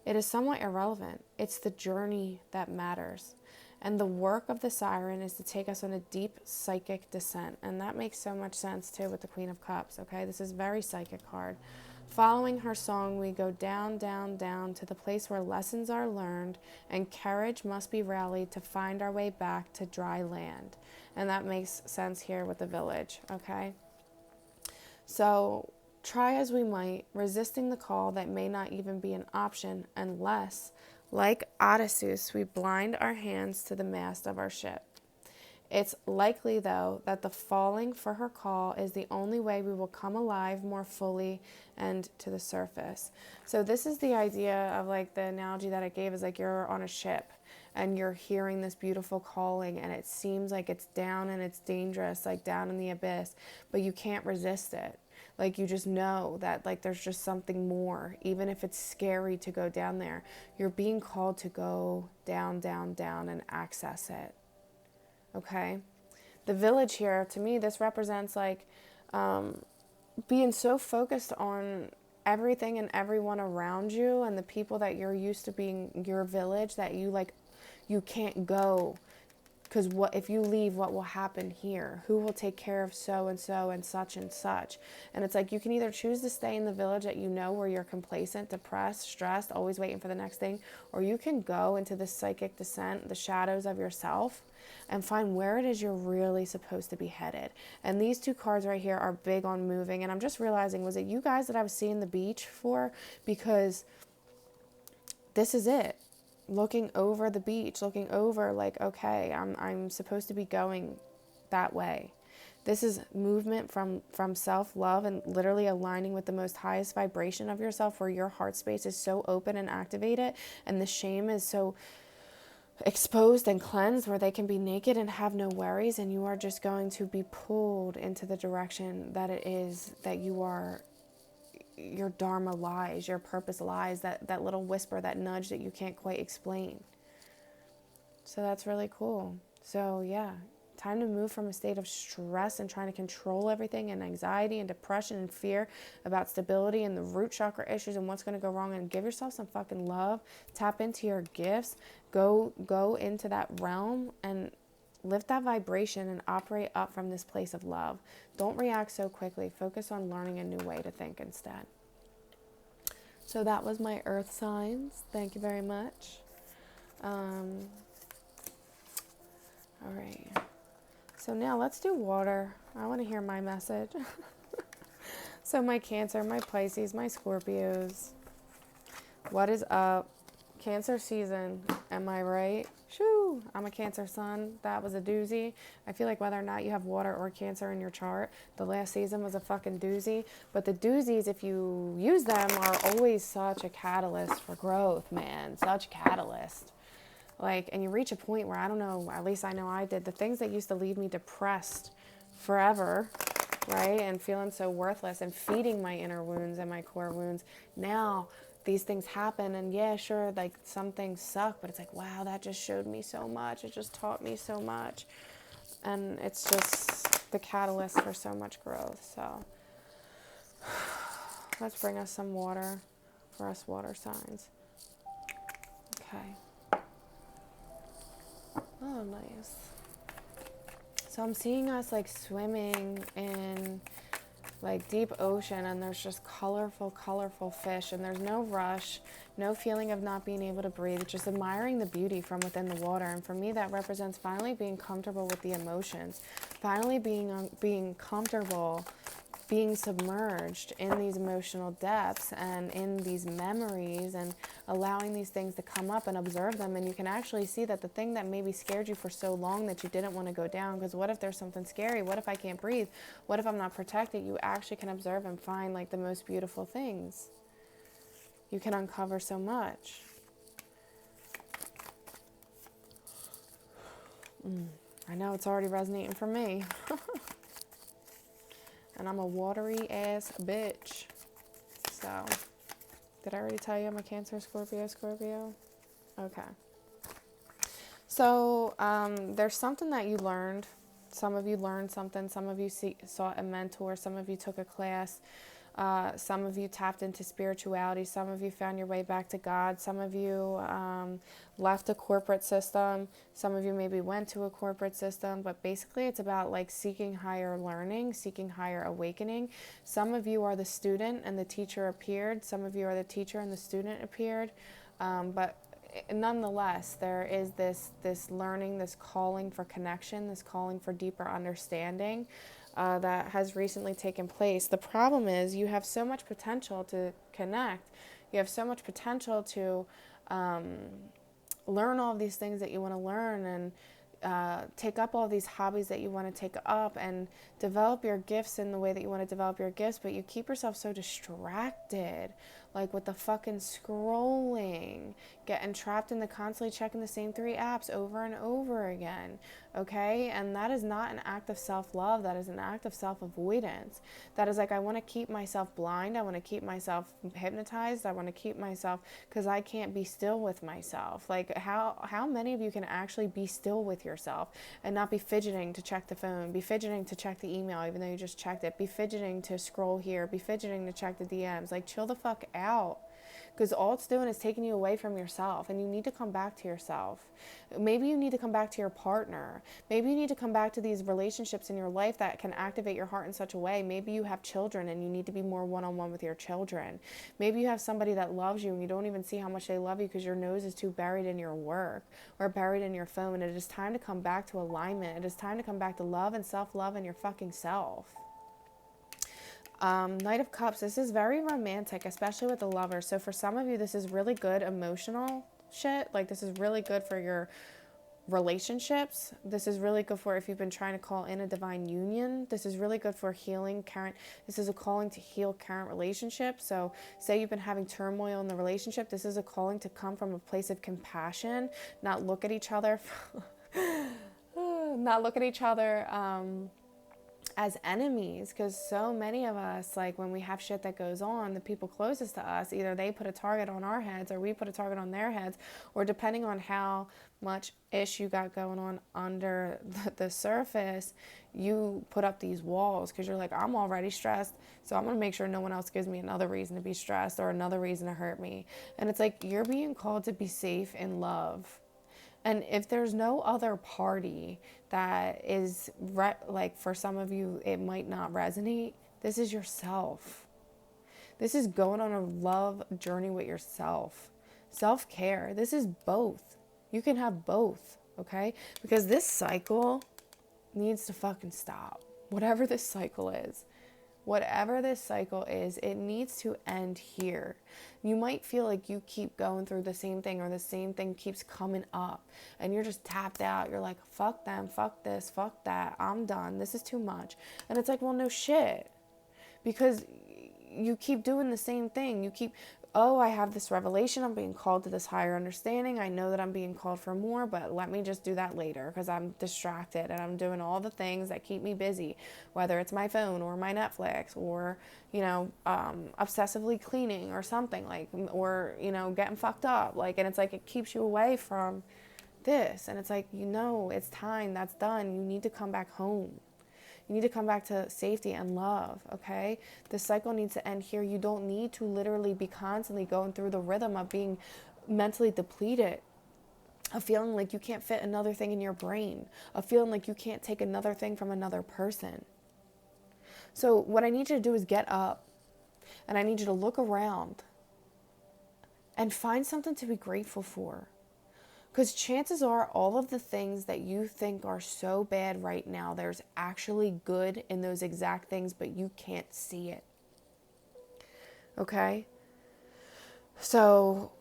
it is somewhat irrelevant. It's the journey that matters. And the work of the siren is to take us on a deep psychic descent. And that makes so much sense, too, with the Queen of Cups, okay? This is very psychic card. Following her song, we go down, down, down to the place where lessons are learned and courage must be rallied to find our way back to dry land. And that makes sense here with the village, okay? So try as we might, resisting the call that may not even be an option unless, like Odysseus, we blind our hands to the mast of our ship. It's likely, though, that the falling for her call is the only way we will come alive more fully and to the surface. So this is the idea of, like, the analogy that I gave is like you're on a ship and you're hearing this beautiful calling and it seems like it's down and it's dangerous, like down in the abyss, but you can't resist it. Like, you just know that, like, there's just something more, even if it's scary to go down there. You're being called to go down, down, down and access it. Okay? the village here, to me, this represents like being so focused on everything and everyone around you and the people that you're used to being your village, that you like, you can't go, because what if you leave, what will happen here? Who will take care of so and so and such and such? And it's like, you can either choose to stay in the village that you know, where you're complacent, depressed, stressed, always waiting for the next thing, or you can go into the psychic descent, the shadows of yourself, and find where it is you're really supposed to be headed. And these two cards right here are big on moving. And I'm just realizing, was it you guys that I was seeing the beach for? Because this is it. Looking over the beach, looking over like, okay, I'm supposed to be going that way. This is movement from self-love and literally aligning with the most highest vibration of yourself, where your heart space is so open and activated, and the shame is so exposed and cleansed, where they can be naked and have no worries, and you are just going to be pulled into the direction that it is that you are, your dharma lies, your purpose lies, that little whisper, that nudge that you can't quite explain. So that's really cool. So yeah, time to move from a state of stress and trying to control everything, and anxiety and depression and fear about stability and the root chakra issues and what's going to go wrong, and give yourself some fucking love. Tap into your gifts. Go into that realm and lift that vibration and operate up from this place of love. Don't react so quickly. Focus on learning a new way to think instead. So that was my earth signs. Thank you very much. All right. So now let's do water. I want to hear my message. So my Cancer, my Pisces, my Scorpios. What is up? Cancer season. Am I right? Shoo! I'm a Cancer sun. That was a doozy. I feel like whether or not you have water or Cancer in your chart, the last season was a fucking doozy. But the doozies, if you use them, are always such a catalyst for growth, man. Such a catalyst. Like, and you reach a point where, I don't know, at least I know I did, the things that used to leave me depressed forever, right, and feeling so worthless and feeding my inner wounds and my core wounds, now these things happen, and yeah, sure, like some things suck, but it's like, wow, that just showed me so much, it just taught me so much, and it's just the catalyst for so much growth. So let's bring us some water for us water signs. Okay. Oh, nice. So I'm seeing us like swimming in like deep ocean, and there's just colorful fish, and there's no rush, no feeling of not being able to breathe, just admiring the beauty from within the water. And for me, that represents finally being comfortable with the emotions, finally being comfortable being submerged in these emotional depths and in these memories, and allowing these things to come up and observe them. And you can actually see that the thing that maybe scared you for so long that you didn't want to go down, because what if there's something scary? What if I can't breathe? What if I'm not protected? You actually can observe and find like the most beautiful things. You can uncover so much. I know it's already resonating for me. And I'm a watery ass bitch. So, did I already tell you I'm a Cancer, Scorpio? Okay. So, there's something that you learned. Some of you learned something. Some of you sought a mentor. Some of you took a class. Some of you tapped into spirituality. Some of you found your way back to God. Some of you left a corporate system. Some of you maybe went to a corporate system. But basically, it's about like seeking higher learning, seeking higher awakening. Some of you are the student and the teacher appeared. Some of you are the teacher and the student appeared. But nonetheless, there is this learning, this calling for connection, this calling for deeper understanding. That has recently taken place. The problem is you have so much potential to connect. You have so much potential to learn all these things that you want to learn, and take up all these hobbies that you want to take up, and develop your gifts in the way that you want to develop your gifts, but you keep yourself so distracted. like with the fucking scrolling, getting trapped in the constantly checking the same 3 apps over and over again, okay? And that is not an act of self-love. That is an act of self-avoidance. That is like, I want to keep myself blind. I want to keep myself hypnotized. I want to keep myself, because I can't be still with myself. Like, how many of you can actually be still with yourself and not be fidgeting to check the phone, be fidgeting to check the email even though you just checked it, be fidgeting to scroll here, be fidgeting to check the DMs? Like, chill the fuck out, because all it's doing is taking you away from yourself, and you need to come back to yourself. Maybe you need to come back to your partner. Maybe you need to come back to these relationships in your life that can activate your heart in such a way. Maybe you have children and you need to be more one-on-one with your children. Maybe you have somebody that loves you and you don't even see how much they love you because your nose is too buried in your work or buried in your phone. And it is time to come back to alignment. It is time to come back to love and self-love and your fucking self. Knight of Cups, this is very romantic, especially with the lover. So for some of you, this is really good emotional shit. Like, this is really good for your relationships. This is really good for if you've been trying to call in a divine union. This is really good for healing current. This is a calling to heal current relationships. So say you've been having turmoil in the relationship. This is a calling to come from a place of compassion, not look at each other, not look at each other, as enemies, because so many of us, like when we have shit that goes on, the people closest to us, either they put a target on our heads or we put a target on their heads, or depending on how much ish you got going on under the surface, you put up these walls because you're like, I'm already stressed, so I'm going to make sure no one else gives me another reason to be stressed or another reason to hurt me. And it's like, you're being called to be safe in love. And if there's no other party that is, like for some of you, it might not resonate, this is yourself. This is going on a love journey with yourself. Self-care. This is both. You can have both, okay? Because this cycle needs to fucking stop. Whatever this cycle is. Whatever this cycle is, it needs to end here. You might feel like you keep going through the same thing or the same thing keeps coming up and you're just tapped out. You're like, fuck them, fuck this, fuck that. I'm done. This is too much. And it's like, well, no shit. Because you keep doing the same thing. You keep, oh, I have this revelation. I'm being called to this higher understanding. I know that I'm being called for more, but let me just do that later because I'm distracted and I'm doing all the things that keep me busy, whether it's my phone or my Netflix or, obsessively cleaning or something like, or, getting fucked up. Like, and it's like, it keeps you away from this. And it's like, it's time. That's done. You need to come back home. You need to come back to safety and love, okay? The cycle needs to end here. You don't need to literally be constantly going through the rhythm of being mentally depleted, of feeling like you can't fit another thing in your brain, of feeling like you can't take another thing from another person. So what I need you to do is get up, and I need you to look around and find something to be grateful for. Because chances are all of the things that you think are so bad right now, there's actually good in those exact things, but you can't see it. Okay? So,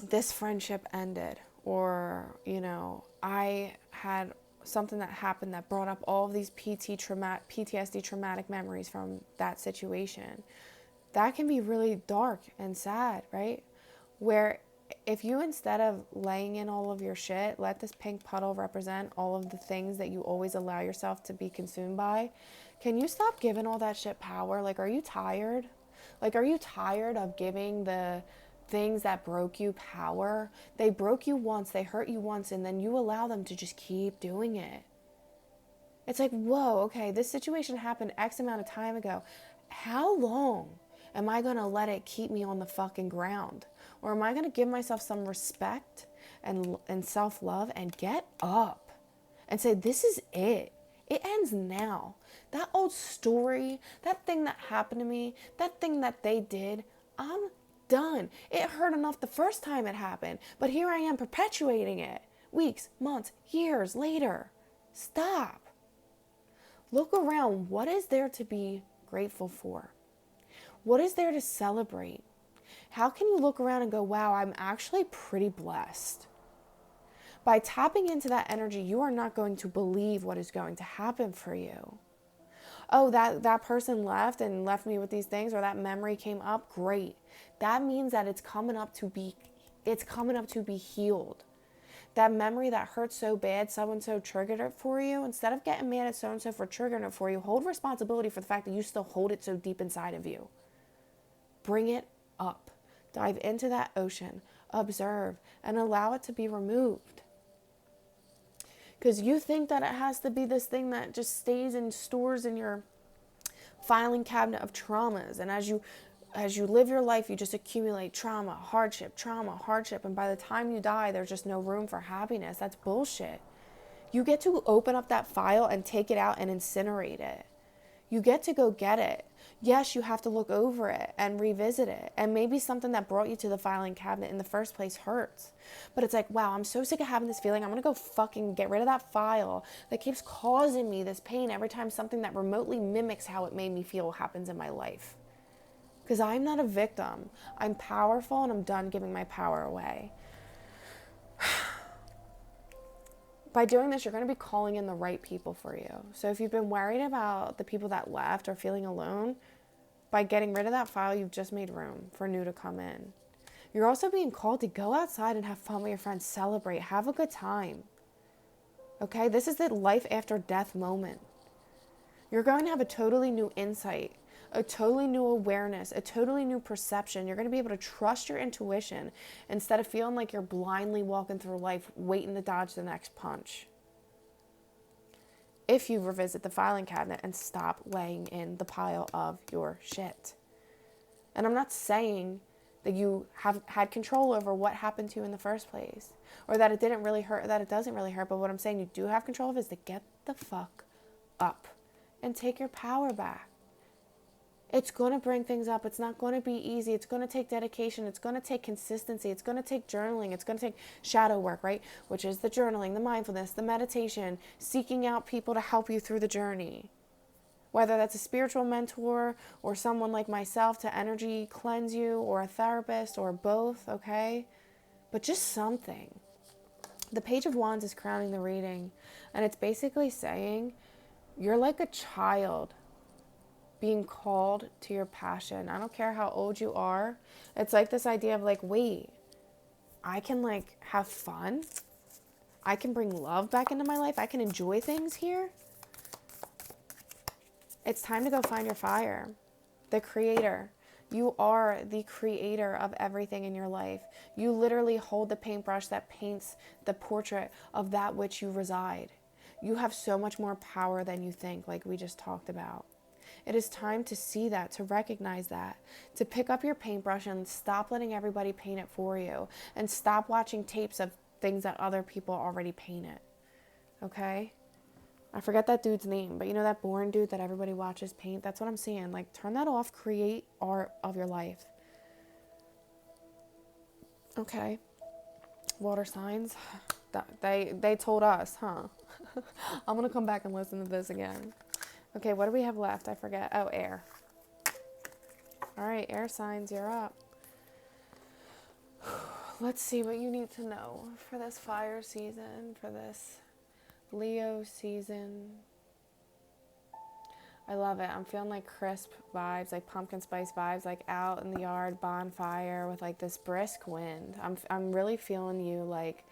this friendship ended. Or, I had something that happened that brought up all of these PTSD traumatic memories from that situation. That can be really dark and sad, right? Where if you, instead of laying in all of your shit, let this pink puddle represent all of the things that you always allow yourself to be consumed by, can you stop giving all that shit power? Like, are you tired? Like, are you tired of giving the things that broke you power? They broke you once, they hurt you once, and then you allow them to just keep doing it. It's like, whoa, okay, this situation happened X amount of time ago. How long am I going to let it keep me on the fucking ground? Or am I going to give myself some respect and self-love and get up and say, this is it. It ends now. That old story, that thing that happened to me, that thing that they did, I'm done. It hurt enough the first time it happened, but here I am perpetuating it. Weeks, months, years later. Stop. Look around. What is there to be grateful for? What is there to celebrate? How can you look around and go, wow, I'm actually pretty blessed? By tapping into that energy, you are not going to believe what is going to happen for you. oh, that person left and left me with these things, or that memory came up, great. That means that it's coming up to be healed. That memory that hurts so bad, so-and-so triggered it for you, instead of getting mad at so-and-so for triggering it for you, hold responsibility for the fact that you still hold it so deep inside of you. Bring it up. Dive into that ocean, observe, and allow it to be removed. Because you think that it has to be this thing that just stays and stores in your filing cabinet of traumas. And as you live your life, you just accumulate trauma, hardship. And by the time you die, there's just no room for happiness. That's bullshit. You get to open up that file and take it out and incinerate it. You get to go get it. Yes, you have to look over it and revisit it. And maybe something that brought you to the filing cabinet in the first place hurts. But it's like, wow, I'm so sick of having this feeling. I'm going to go fucking get rid of that file that keeps causing me this pain every time something that remotely mimics how it made me feel happens in my life. Because I'm not a victim. I'm powerful, and I'm done giving my power away. By doing this, you're going to be calling in the right people for you. So if you've been worried about the people that left or feeling alone, by getting rid of that file, you've just made room for new to come in. You're also being called to go outside and have fun with your friends, celebrate, have a good time. Okay? This is the life after death moment. You're going to have a totally new insight, a totally new awareness, a totally new perception. You're going to be able to trust your intuition instead of feeling like you're blindly walking through life waiting to dodge the next punch. If you revisit the filing cabinet and stop laying in the pile of your shit. And I'm not saying that you have had control over what happened to you in the first place, or that it didn't really hurt, or that it doesn't really hurt, but what I'm saying you do have control of is to get the fuck up and take your power back. It's going to bring things up. It's not going to be easy. It's going to take dedication. It's going to take consistency. It's going to take journaling. It's going to take shadow work, right? Which is the journaling, the mindfulness, the meditation, seeking out people to help you through the journey. Whether that's a spiritual mentor or someone like myself to energy cleanse you, or a therapist, or both, okay? But just something. The Page of Wands is crowning the reading, and it's basically saying you're like a child being called to your passion. I don't care how old you are. It's like this idea of like, wait, I can like have fun. I can bring love back into my life. I can enjoy things here. It's time to go find your fire. The creator. You are the creator of everything in your life. You literally hold the paintbrush that paints the portrait of that which you reside. You have so much more power than you think, like we just talked about. It is time to see that, to recognize that, to pick up your paintbrush and stop letting everybody paint it for you, and stop watching tapes of things that other people already painted. Okay? I forget that dude's name, but you know that boring dude that everybody watches paint? That's what I'm seeing. Like, turn that off, create art of your life. Okay. Water signs. They told us, huh? I'm going to come back and listen to this again. Okay, what do we have left? I forget. Oh, air. All right, air signs, you're up. Let's see what you need to know for this fire season, for this Leo season. I love it. I'm feeling like crisp vibes, like pumpkin spice vibes, like out in the yard, bonfire with like this brisk wind. I'm really feeling you like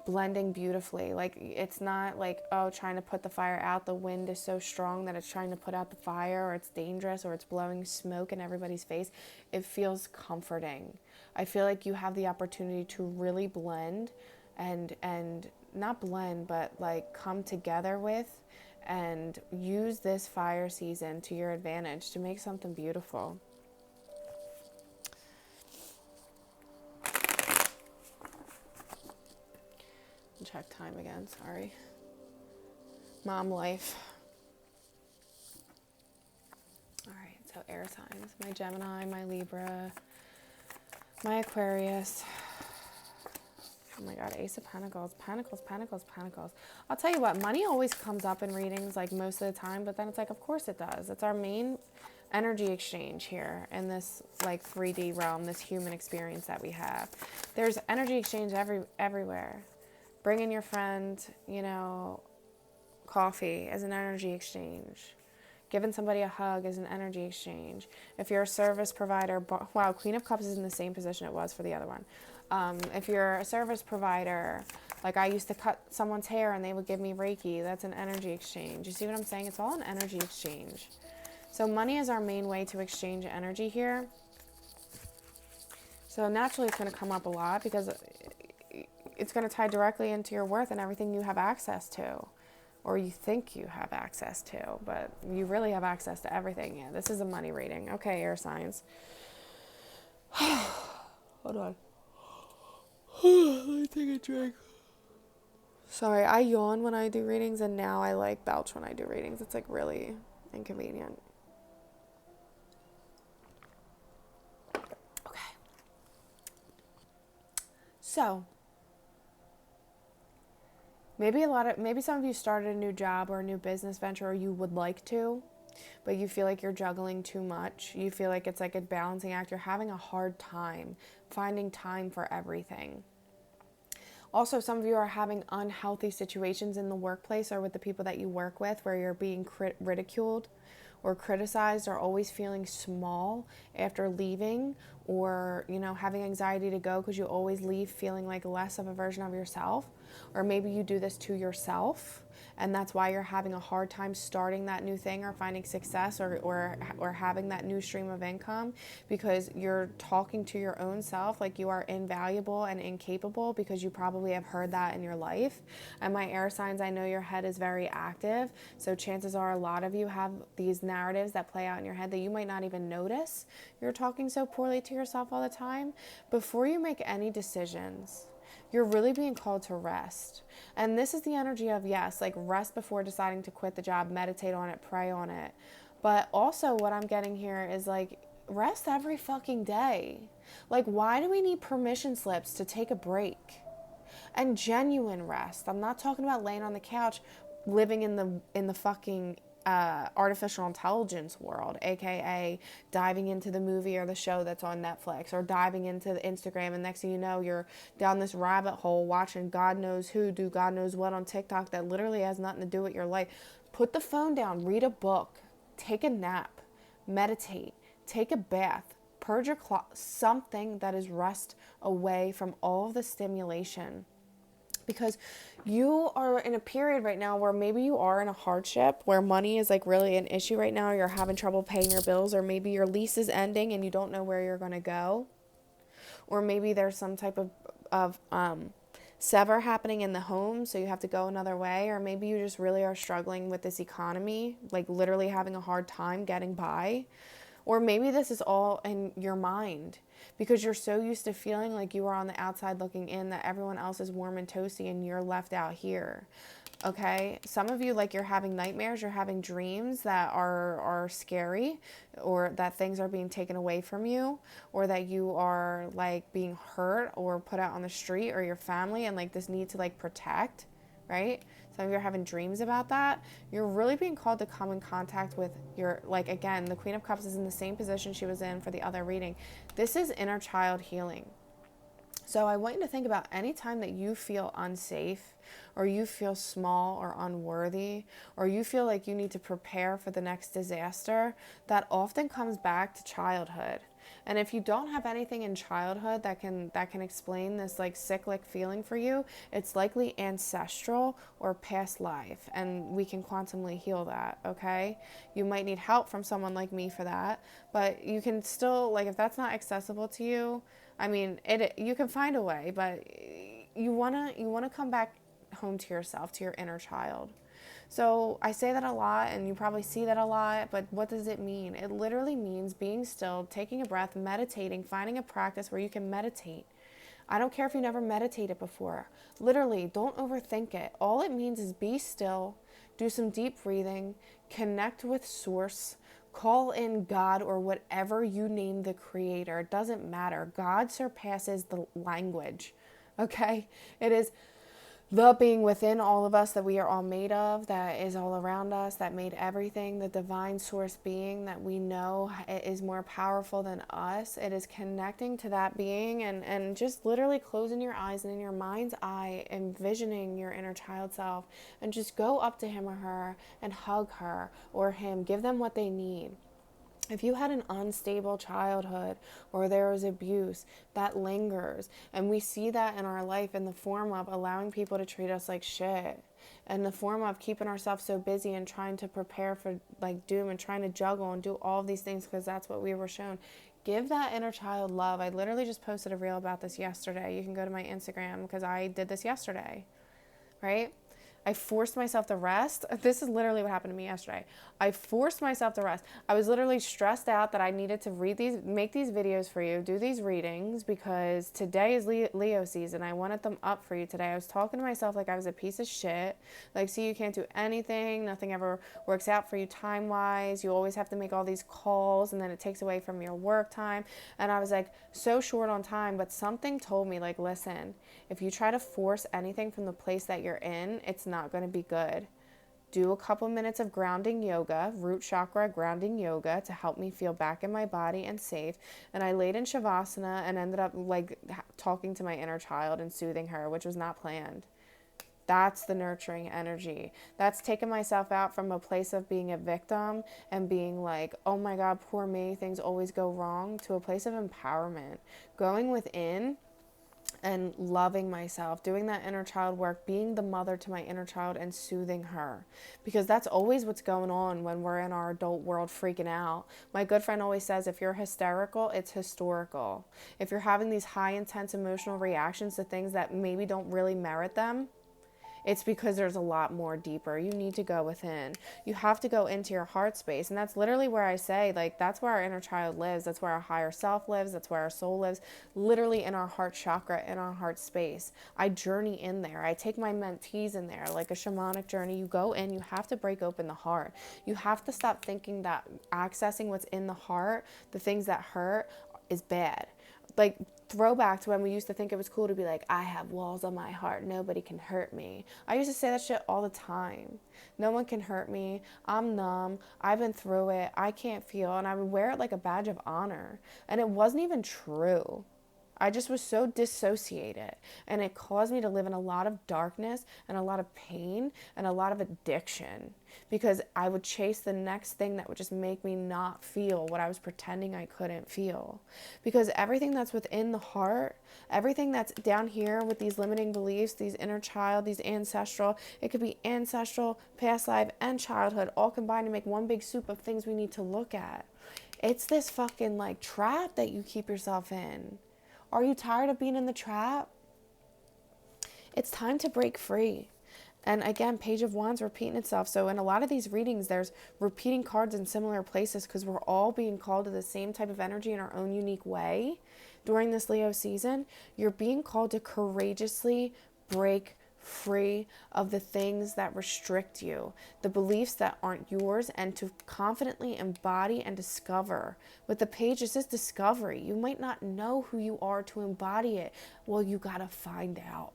blending beautifully. Like it's not like, oh, trying to put the fire out. The wind is so strong that it's trying to put out the fire, or it's dangerous, or it's blowing smoke in everybody's face. It feels comforting. I feel like you have the opportunity to really blend and not blend, but like come together with and use this fire season to your advantage to make something beautiful. Check time again, sorry. Mom life. All right, so air signs. My Gemini, my Libra, my Aquarius. Oh my God, Ace of Pentacles, Pentacles, Pentacles, Pentacles. I'll tell you what, money always comes up in readings like most of the time, but then it's like, of course it does. It's our main energy exchange here in this like 3D realm, this human experience that we have. There's energy exchange everywhere. Bring in your friend, coffee as an energy exchange. Giving somebody a hug is an energy exchange. If you're a service provider, wow, Queen of Cups is in the same position it was for the other one. If you're a service provider, like I used to cut someone's hair and they would give me Reiki, that's an energy exchange. You see what I'm saying? It's all an energy exchange. So money is our main way to exchange energy here. So naturally it's going to come up a lot because it's going to tie directly into your worth and everything you have access to, or you think you have access to, but you really have access to everything. Yeah, this is a money reading. Okay, air signs. Hold on. Let me take a drink. Sorry, I yawn when I do readings, and now I like belch when I do readings. It's like really inconvenient. Okay. So, maybe some of you started a new job or a new business venture, or you would like to, but you feel like you're juggling too much. You feel like it's like a balancing act. You're having a hard time finding time for everything. Also, some of you are having unhealthy situations in the workplace or with the people that you work with where you're being ridiculed or criticized, or always feeling small after leaving, or, you know, having anxiety to go because you always leave feeling like less of a version of yourself. Or maybe you do this to yourself, and that's why you're having a hard time starting that new thing or finding success, or having that new stream of income, because you're talking to your own self like you are invaluable and incapable, because you probably have heard that in your life. And my air signs, I know your head is very active, so chances are a lot of you have these narratives that play out in your head that you might not even notice. You're talking so poorly to yourself all the time. Before you make any decisions, you're really being called to rest. And this is the energy of, yes, like rest before deciding to quit the job, meditate on it, pray on it. But also what I'm getting here is like, rest every fucking day. Like, why do we need permission slips to take a break? And genuine rest. I'm not talking about laying on the couch, living in the fucking artificial intelligence world, aka diving into the movie or the show that's on Netflix, or diving into the Instagram, and next thing you know you're down this rabbit hole watching God knows who do God knows what on TikTok that literally has nothing to do with your life. Put the phone down, read a book, take a nap, meditate, take a bath, purge your something that is rest away from all of the stimulation. Because you are in a period right now where maybe you are in a hardship, where money is like really an issue right now. You're having trouble paying your bills, or maybe your lease is ending and you don't know where you're going to go. Or maybe there's some type of sever happening in the home, so you have to go another way. Or maybe you just really are struggling with this economy, like literally having a hard time getting by. Or maybe this is all in your mind, because you're so used to feeling like you are on the outside looking in, that everyone else is warm and toasty and you're left out here. Okay, some of you, like, you're having nightmares, you're having dreams that are scary, or that things are being taken away from you, or that you are like being hurt or put out on the street, or your family, and like this need to like protect, right? Some of you are having dreams about that. You're really being called to come in contact with your, like, again, the Queen of Cups is in the same position she was in for the other reading. This is inner child healing. So I want you to think about any time that you feel unsafe, or you feel small or unworthy, or you feel like you need to prepare for the next disaster, that often comes back to childhood. And if you don't have anything in childhood that can explain this like cyclic feeling for you, it's likely ancestral or past life, and we can quantumly heal that, okay? You might need help from someone like me for that, but you can still, like, if that's not accessible to you, I mean, you can find a way, but you wanna come back home to yourself, to your inner child. So I say that a lot, and you probably see that a lot, but what does it mean? It literally means being still, taking a breath, meditating, finding a practice where you can meditate. I don't care if you never meditated before. Literally, don't overthink it. All it means is be still, do some deep breathing, connect with source, call in God or whatever you name the creator. It doesn't matter. God surpasses the language, okay? It is the being within all of us that we are all made of, that is all around us, that made everything, the divine source being that we know is more powerful than us. It is connecting to that being and just literally closing your eyes and in your mind's eye, envisioning your inner child self, and just go up to him or her and hug her or him. Give them what they need. If you had an unstable childhood or there was abuse, that lingers. And we see that in our life in the form of allowing people to treat us like shit. In the form of keeping ourselves so busy and trying to prepare for like doom and trying to juggle and do all of these things because that's what we were shown. Give that inner child love. I literally just posted a reel about this yesterday. You can go to my Instagram because I did this yesterday, right? I forced myself to rest. This is literally what happened to me yesterday. I forced myself to rest. I was literally stressed out that I needed to make these videos for you, do these readings, because today is Leo season. I wanted them up for you today. I was talking to myself like I was a piece of shit. Like, see, you can't do anything. Nothing ever works out for you time-wise. You always have to make all these calls, and then it takes away from your work time. And I was like so short on time, but something told me, like, listen, if you try to force anything from the place that you're in, it's not going to be good. Do a couple minutes of grounding yoga, root chakra grounding yoga, to help me feel back in my body and safe. And I laid in shavasana and ended up like talking to my inner child and soothing her, which was not planned. That's the nurturing energy. That's taking myself out from a place of being a victim and being like, oh my God, poor me, things always go wrong, to a place of empowerment. Going within and loving myself, doing that inner child work, being the mother to my inner child and soothing her. Because that's always what's going on when we're in our adult world freaking out. My good friend always says, if you're hysterical, it's historical. If you're having these high intense emotional reactions to things that maybe don't really merit them, it's because there's a lot more deeper. You need to go within. You have to go into your heart space. And that's literally where I say, like, that's where our inner child lives. That's where our higher self lives. That's where our soul lives. Literally in our heart chakra, in our heart space. I journey in there. I take my mentees in there, like a shamanic journey. You go in, you have to break open the heart. You have to stop thinking that accessing what's in the heart, the things that hurt, is bad. Like, throwback to when we used to think it was cool to be like, I have walls on my heart, nobody can hurt me. I used to say that shit all the time. No one can hurt me. I'm numb. I've been through it. I can't feel. And I would wear it like a badge of honor. And it wasn't even true. I just was so dissociated, and it caused me to live in a lot of darkness and a lot of pain and a lot of addiction, because I would chase the next thing that would just make me not feel what I was pretending I couldn't feel. Because everything that's within the heart, everything that's down here with these limiting beliefs, these inner child, these ancestral, it could be ancestral, past life, and childhood, all combined to make one big soup of things we need to look at. It's this fucking like trap that you keep yourself in. Are you tired of being in the trap? It's time to break free. And again, Page of Wands repeating itself. So in a lot of these readings, there's repeating cards in similar places because we're all being called to the same type of energy in our own unique way. During this Leo season, you're being called to courageously break free of the things that restrict you, the beliefs that aren't yours, and to confidently embody and discover. With the page, it says discovery. You might not know who you are to embody it. Well, you gotta find out.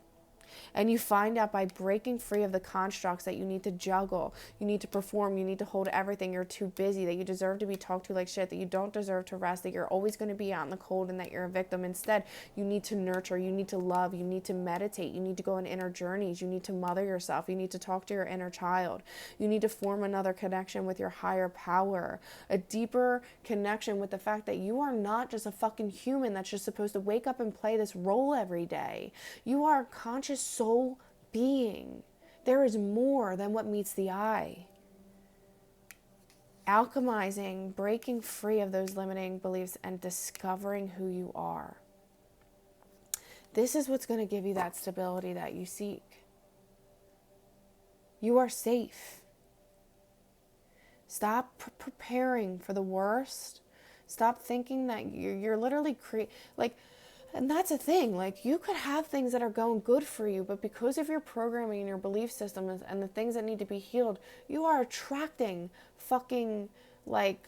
And you find out by breaking free of the constructs that you need to juggle, you need to perform, you need to hold everything, you're too busy, that you deserve to be talked to like shit, that you don't deserve to rest, that you're always going to be out in the cold, and that you're a victim. Instead, you need to nurture, you need to love, you need to meditate, you need to go on inner journeys, you need to mother yourself, you need to talk to your inner child, you need to form another connection with your higher power, a deeper connection with the fact that you are not just a fucking human that's just supposed to wake up and play this role every day. You are a conscious soul being. There is more than what meets the eye. Alchemizing, breaking free of those limiting beliefs, and discovering who you are. This is what's going to give you that stability that you seek. You are safe. Stop preparing for the worst. Stop thinking that you're literally and that's a thing, like, you could have things that are going good for you, but because of your programming and your belief system and the things that need to be healed, you are attracting fucking, like,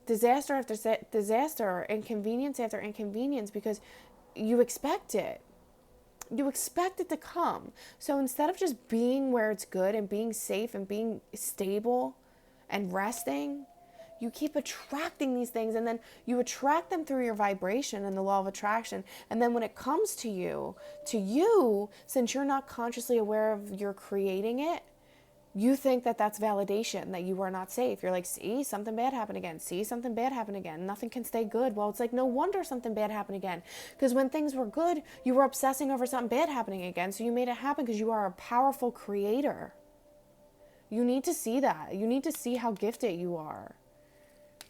disaster after disaster, inconvenience after inconvenience, because you expect it. you expect it to come. So instead of just being where it's good and being safe and being stable and resting, you keep attracting these things, and then you attract them through your vibration and the law of attraction. And then when it comes to you, since you're not consciously aware of you're creating it, you think that that's validation, that you are not safe. You're like, see, something bad happened again. See, something bad happened again. Nothing can stay good. Well, it's like, no wonder something bad happened again. Because when things were good, you were obsessing over something bad happening again. So you made it happen because you are a powerful creator. You need to see that. You need to see how gifted you are.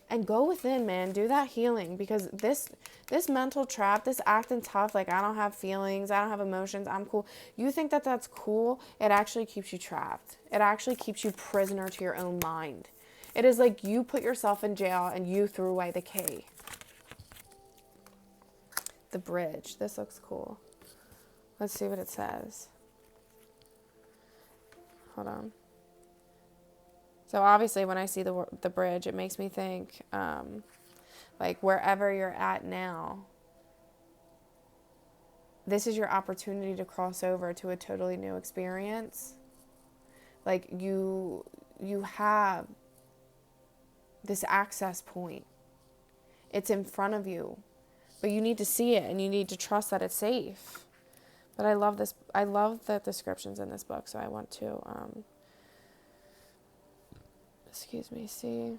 And go within, man. Do that healing, because this mental trap, this acting tough, like I don't have feelings, I don't have emotions, I'm cool. You think that that's cool? It actually keeps you trapped. It actually keeps you prisoner to your own mind. It is like you put yourself in jail and you threw away the key. The bridge. This looks cool. Let's see what it says. Hold on. So obviously when I see the bridge, it makes me think, like wherever you're at now, this is your opportunity to cross over to a totally new experience. Like you have this access point. It's in front of you, but you need to see it and you need to trust that it's safe. But I love this. I love the descriptions in this book, so I want to, see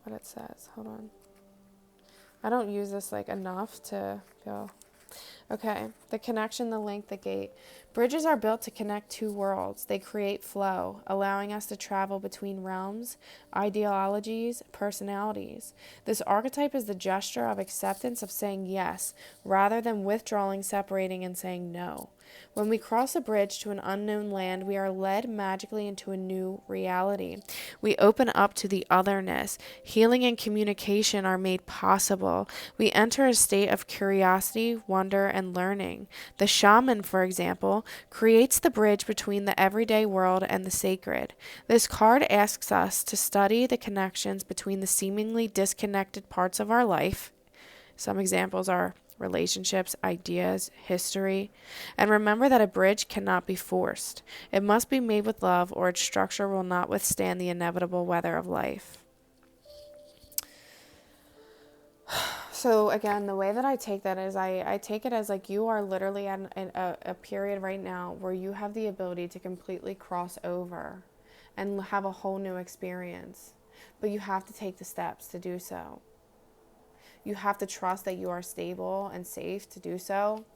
what it says. Hold on. I don't use this like enough to go. Okay, the connection, the link, the gate. Bridges are built to connect two worlds. They create flow, allowing us to travel between realms, ideologies, personalities. This archetype is the gesture of acceptance, of saying yes, rather than withdrawing, separating, and saying no. When we cross a bridge to an unknown land, we are led magically into a new reality. We open up to the otherness. Healing and communication are made possible. We enter a state of curiosity, wonder, and learning. The shaman, for example, creates the bridge between the everyday world and the sacred. This card asks us to study the connections between the seemingly disconnected parts of our life. Some examples are relationships, ideas, history, and remember that a bridge cannot be forced. It must be made with love, or its structure will not withstand the inevitable weather of life. So again, the way that I take that is I take it as like you are literally at a period right now where you have the ability to completely cross over and have a whole new experience, but you have to take the steps to do so. You have to trust that you are stable and safe to do so.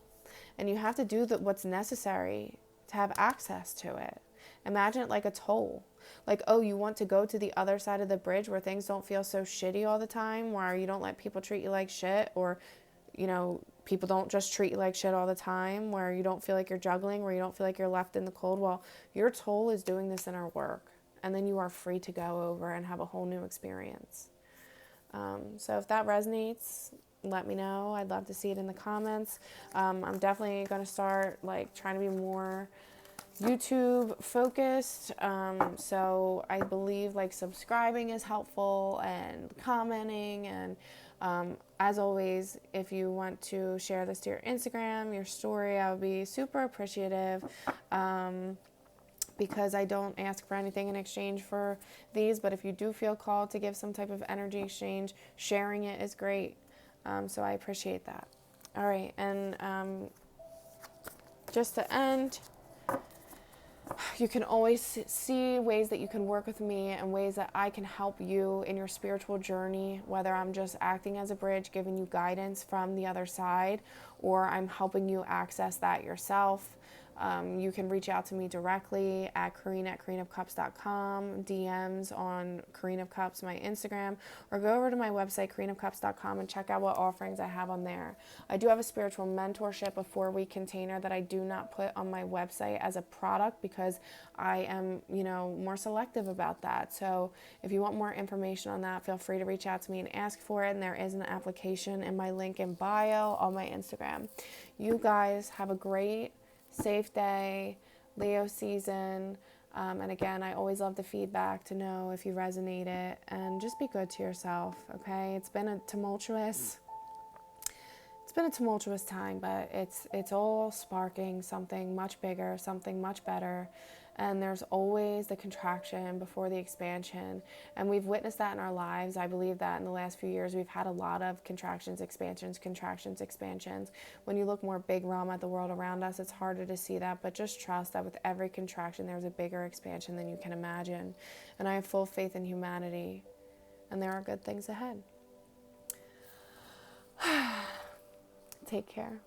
And you have to do what's necessary to have access to it. Imagine it like a toll. Like, oh, you want to go to the other side of the bridge where things don't feel so shitty all the time, where you don't let people treat you like shit, or, people don't just treat you like shit all the time, where you don't feel like you're juggling, where you don't feel like you're left in the cold. Well, your toll is doing this inner work. And then you are free to go over and have a whole new experience. So if that resonates, let me know. I'd love to see it in the comments. I'm definitely going to start trying to be more YouTube focused. So I believe subscribing is helpful, and commenting, and as always, if you want to share this to your Instagram, your story, I would be super appreciative. Because I don't ask for anything in exchange for these, but if you do feel called to give some type of energy exchange, sharing it is great. So I appreciate that. All right, and just to end, you can always see ways that you can work with me and ways that I can help you in your spiritual journey, whether I'm just acting as a bridge, giving you guidance from the other side, or I'm helping you access that yourself. You can reach out to me directly at Kareen@KareenofCups.com, DMs on Kareen of Cups, my Instagram, or go over to my website, KareenofCups.com, and check out what offerings I have on there. I do have a spiritual mentorship, a 4-week container that I do not put on my website as a product because I am, more selective about that. So if you want more information on that, feel free to reach out to me and ask for it. And there is an application in my link in bio on my Instagram. You guys have a great, safe day, Leo season, and again, I always love the feedback to know if you resonated, and just be good to yourself, okay? It's been it's been a tumultuous time, but it's all sparking something much bigger, something much better. And there's always the contraction before the expansion. And we've witnessed that in our lives. I believe that in the last few years, we've had a lot of contractions, expansions, contractions, expansions. When you look more big realm at the world around us, it's harder to see that. But just trust that with every contraction, there's a bigger expansion than you can imagine. And I have full faith in humanity. And there are good things ahead. Take care.